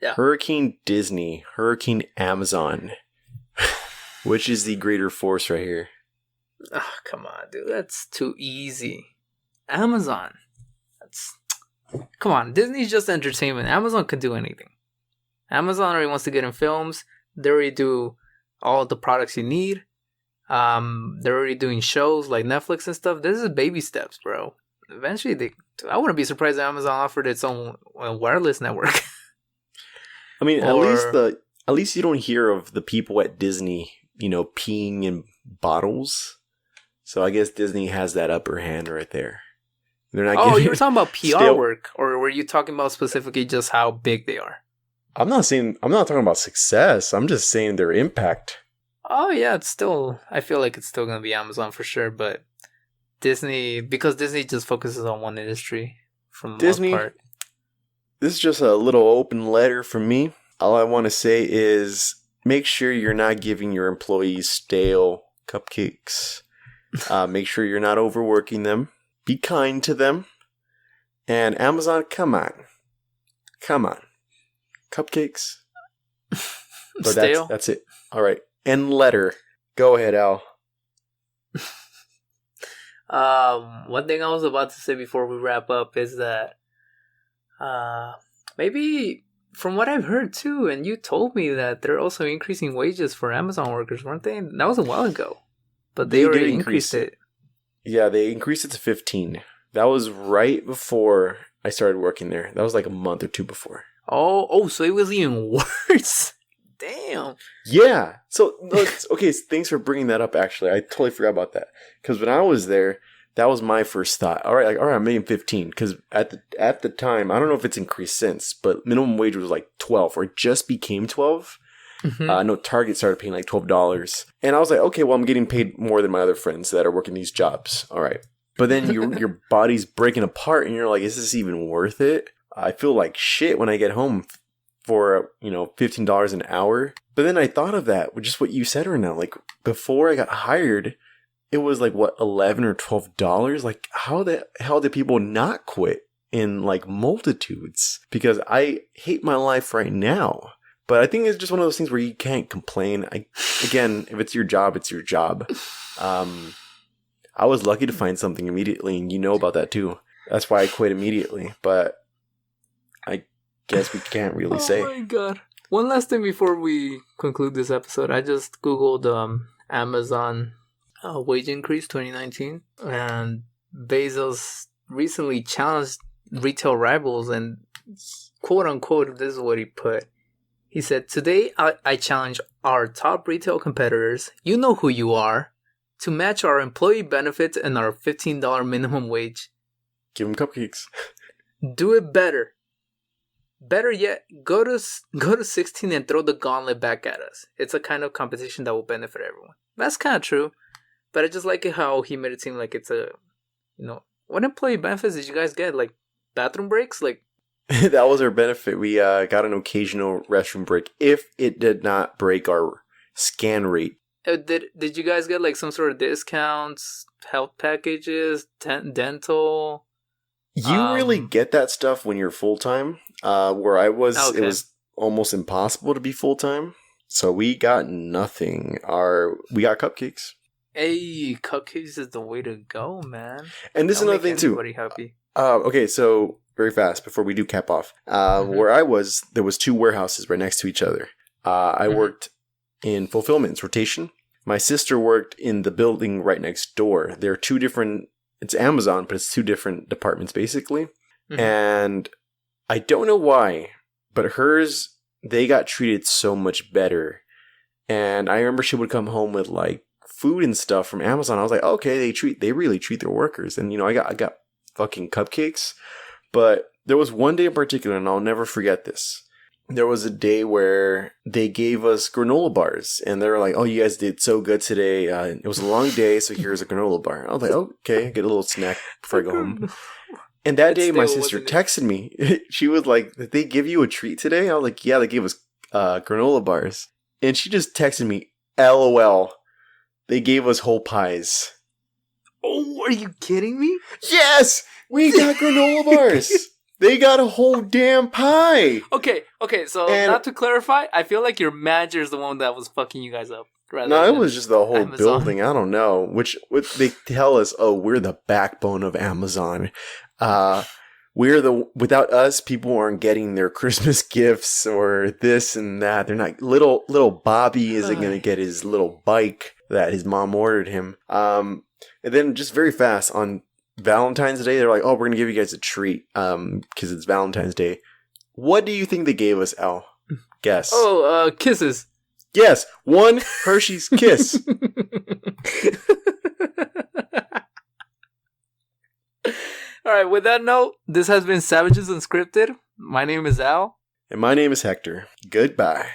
Hurricane Disney, Hurricane Amazon, which is the greater force right here? Oh, come on, dude. That's too easy. Amazon. Come on. Disney's just entertainment. Amazon can do anything. Amazon already wants to get in films. They already do all the products you need. They're already doing shows like Netflix and stuff. This is baby steps, bro. Eventually, I wouldn't be surprised if Amazon offered its own wireless network. I mean, at least you don't hear of the people at Disney, peeing in bottles. So I guess Disney has that upper hand right there. They're not. You were talking about PR work, or were you talking about specifically just how big they are? I'm not talking about success. I'm just saying their impact. Oh yeah, I feel like it's still gonna be Amazon for sure, but Disney, because Disney just focuses on one industry from the most part. This is just a little open letter from me. All I want to say is make sure you're not giving your employees stale cupcakes. Make sure you're not overworking them. Be kind to them. And Amazon, come on. Cupcakes. Stale. That's it. All right. End letter. Go ahead, Al. One thing I was about to say before we wrap up is that maybe from what I've heard too, and you told me that they're also increasing wages for Amazon workers, weren't they? That was a while ago, but they already increased it. Yeah, they increased it to 15. That was right before I started working there. That was like a month or two before. Oh, so it was even worse. Damn. Yeah. So, okay, thanks for bringing that up, actually. I totally forgot about that. Because when I was there, that was my first thought. All right, I'm making 15. Because at the time, I don't know if it's increased since, but minimum wage was like 12 or it just became 12. Mm-hmm. No, Target started paying like $12. And I was like, okay, well, I'm getting paid more than my other friends that are working these jobs. All right. But then your body's breaking apart and you're like, is this even worth it? I feel like shit when I get home for, $15 an hour. But then I thought of that, just what you said right now. Like, before I got hired, it was like, what, $11 or $12? Like, how the hell did people not quit in, like, multitudes? Because I hate my life right now. But I think it's just one of those things where you can't complain. Again, if it's your job, it's your job. I was lucky to find something immediately, and you know about that too. That's why I quit immediately. But I guess we can't really say. Oh my god. One last thing before we conclude this episode. I just Googled Amazon wage increase 2019. And Bezos recently challenged retail rivals. And quote unquote, this is what he put. He said, "Today I challenge our top retail competitors, you know who you are, to match our employee benefits and our $15 minimum wage. Give them cupcakes. Do it better. Better yet, go to 16 and throw the gauntlet back at us. It's a kind of competition that will benefit everyone." That's kind of true, but I just like it how he made it seem like it's a, what employee benefits did you guys get? Like bathroom breaks? Like that was our benefit. We got an occasional restroom break if it did not break our scan rate. Did you guys get like some sort of discounts, health packages, dental? You really get that stuff when you're full-time. Where I was, okay. It was almost impossible to be full-time. So we got nothing. We got cupcakes. Hey, cupcakes is the way to go, man. And this is another thing too. Everybody happy. Okay, so very fast before we do cap off. Where I was, there was 2 warehouses right next to each other. I worked in fulfillment, rotation. My sister worked in the building right next door. There are 2 different, it's Amazon, but it's 2 different departments basically. Mm-hmm. And I don't know why, but hers, they got treated so much better. And I remember she would come home with like food and stuff from Amazon. I was like, okay, they really treat their workers. And I got fucking cupcakes. But there was one day in particular, and I'll never forget this. There was a day where they gave us granola bars, and they were like, "Oh, you guys did so good today. It was a long day, so here's a granola bar." And I was like, "Okay, get a little snack before I go home." And that day, my sister texted me. She was like, "Did they give you a treat today?" I was like, "Yeah, they gave us granola bars." And she just texted me, "LOL, they gave us whole pies." Oh, are you kidding me? Yes, we got granola bars. They got a whole damn pie. Okay. So not to clarify, I feel like your manager is the one that was fucking you guys up. No, it was just the whole Amazon building. I don't know. Which they tell us, oh, we're the backbone of Amazon. Without us, people aren't getting their Christmas gifts or this and that. They're not little Bobby isn't going to get his little bike that his mom ordered him. And then just very fast on Valentine's Day, they're like, "Oh, we're going to give you guys a treat because it's Valentine's Day." What do you think they gave us, Al? Guess. Oh, kisses. Yes, 1 Hershey's Kiss. All right, with that note, this has been Savages Unscripted. My name is Al. And my name is Hector. Goodbye.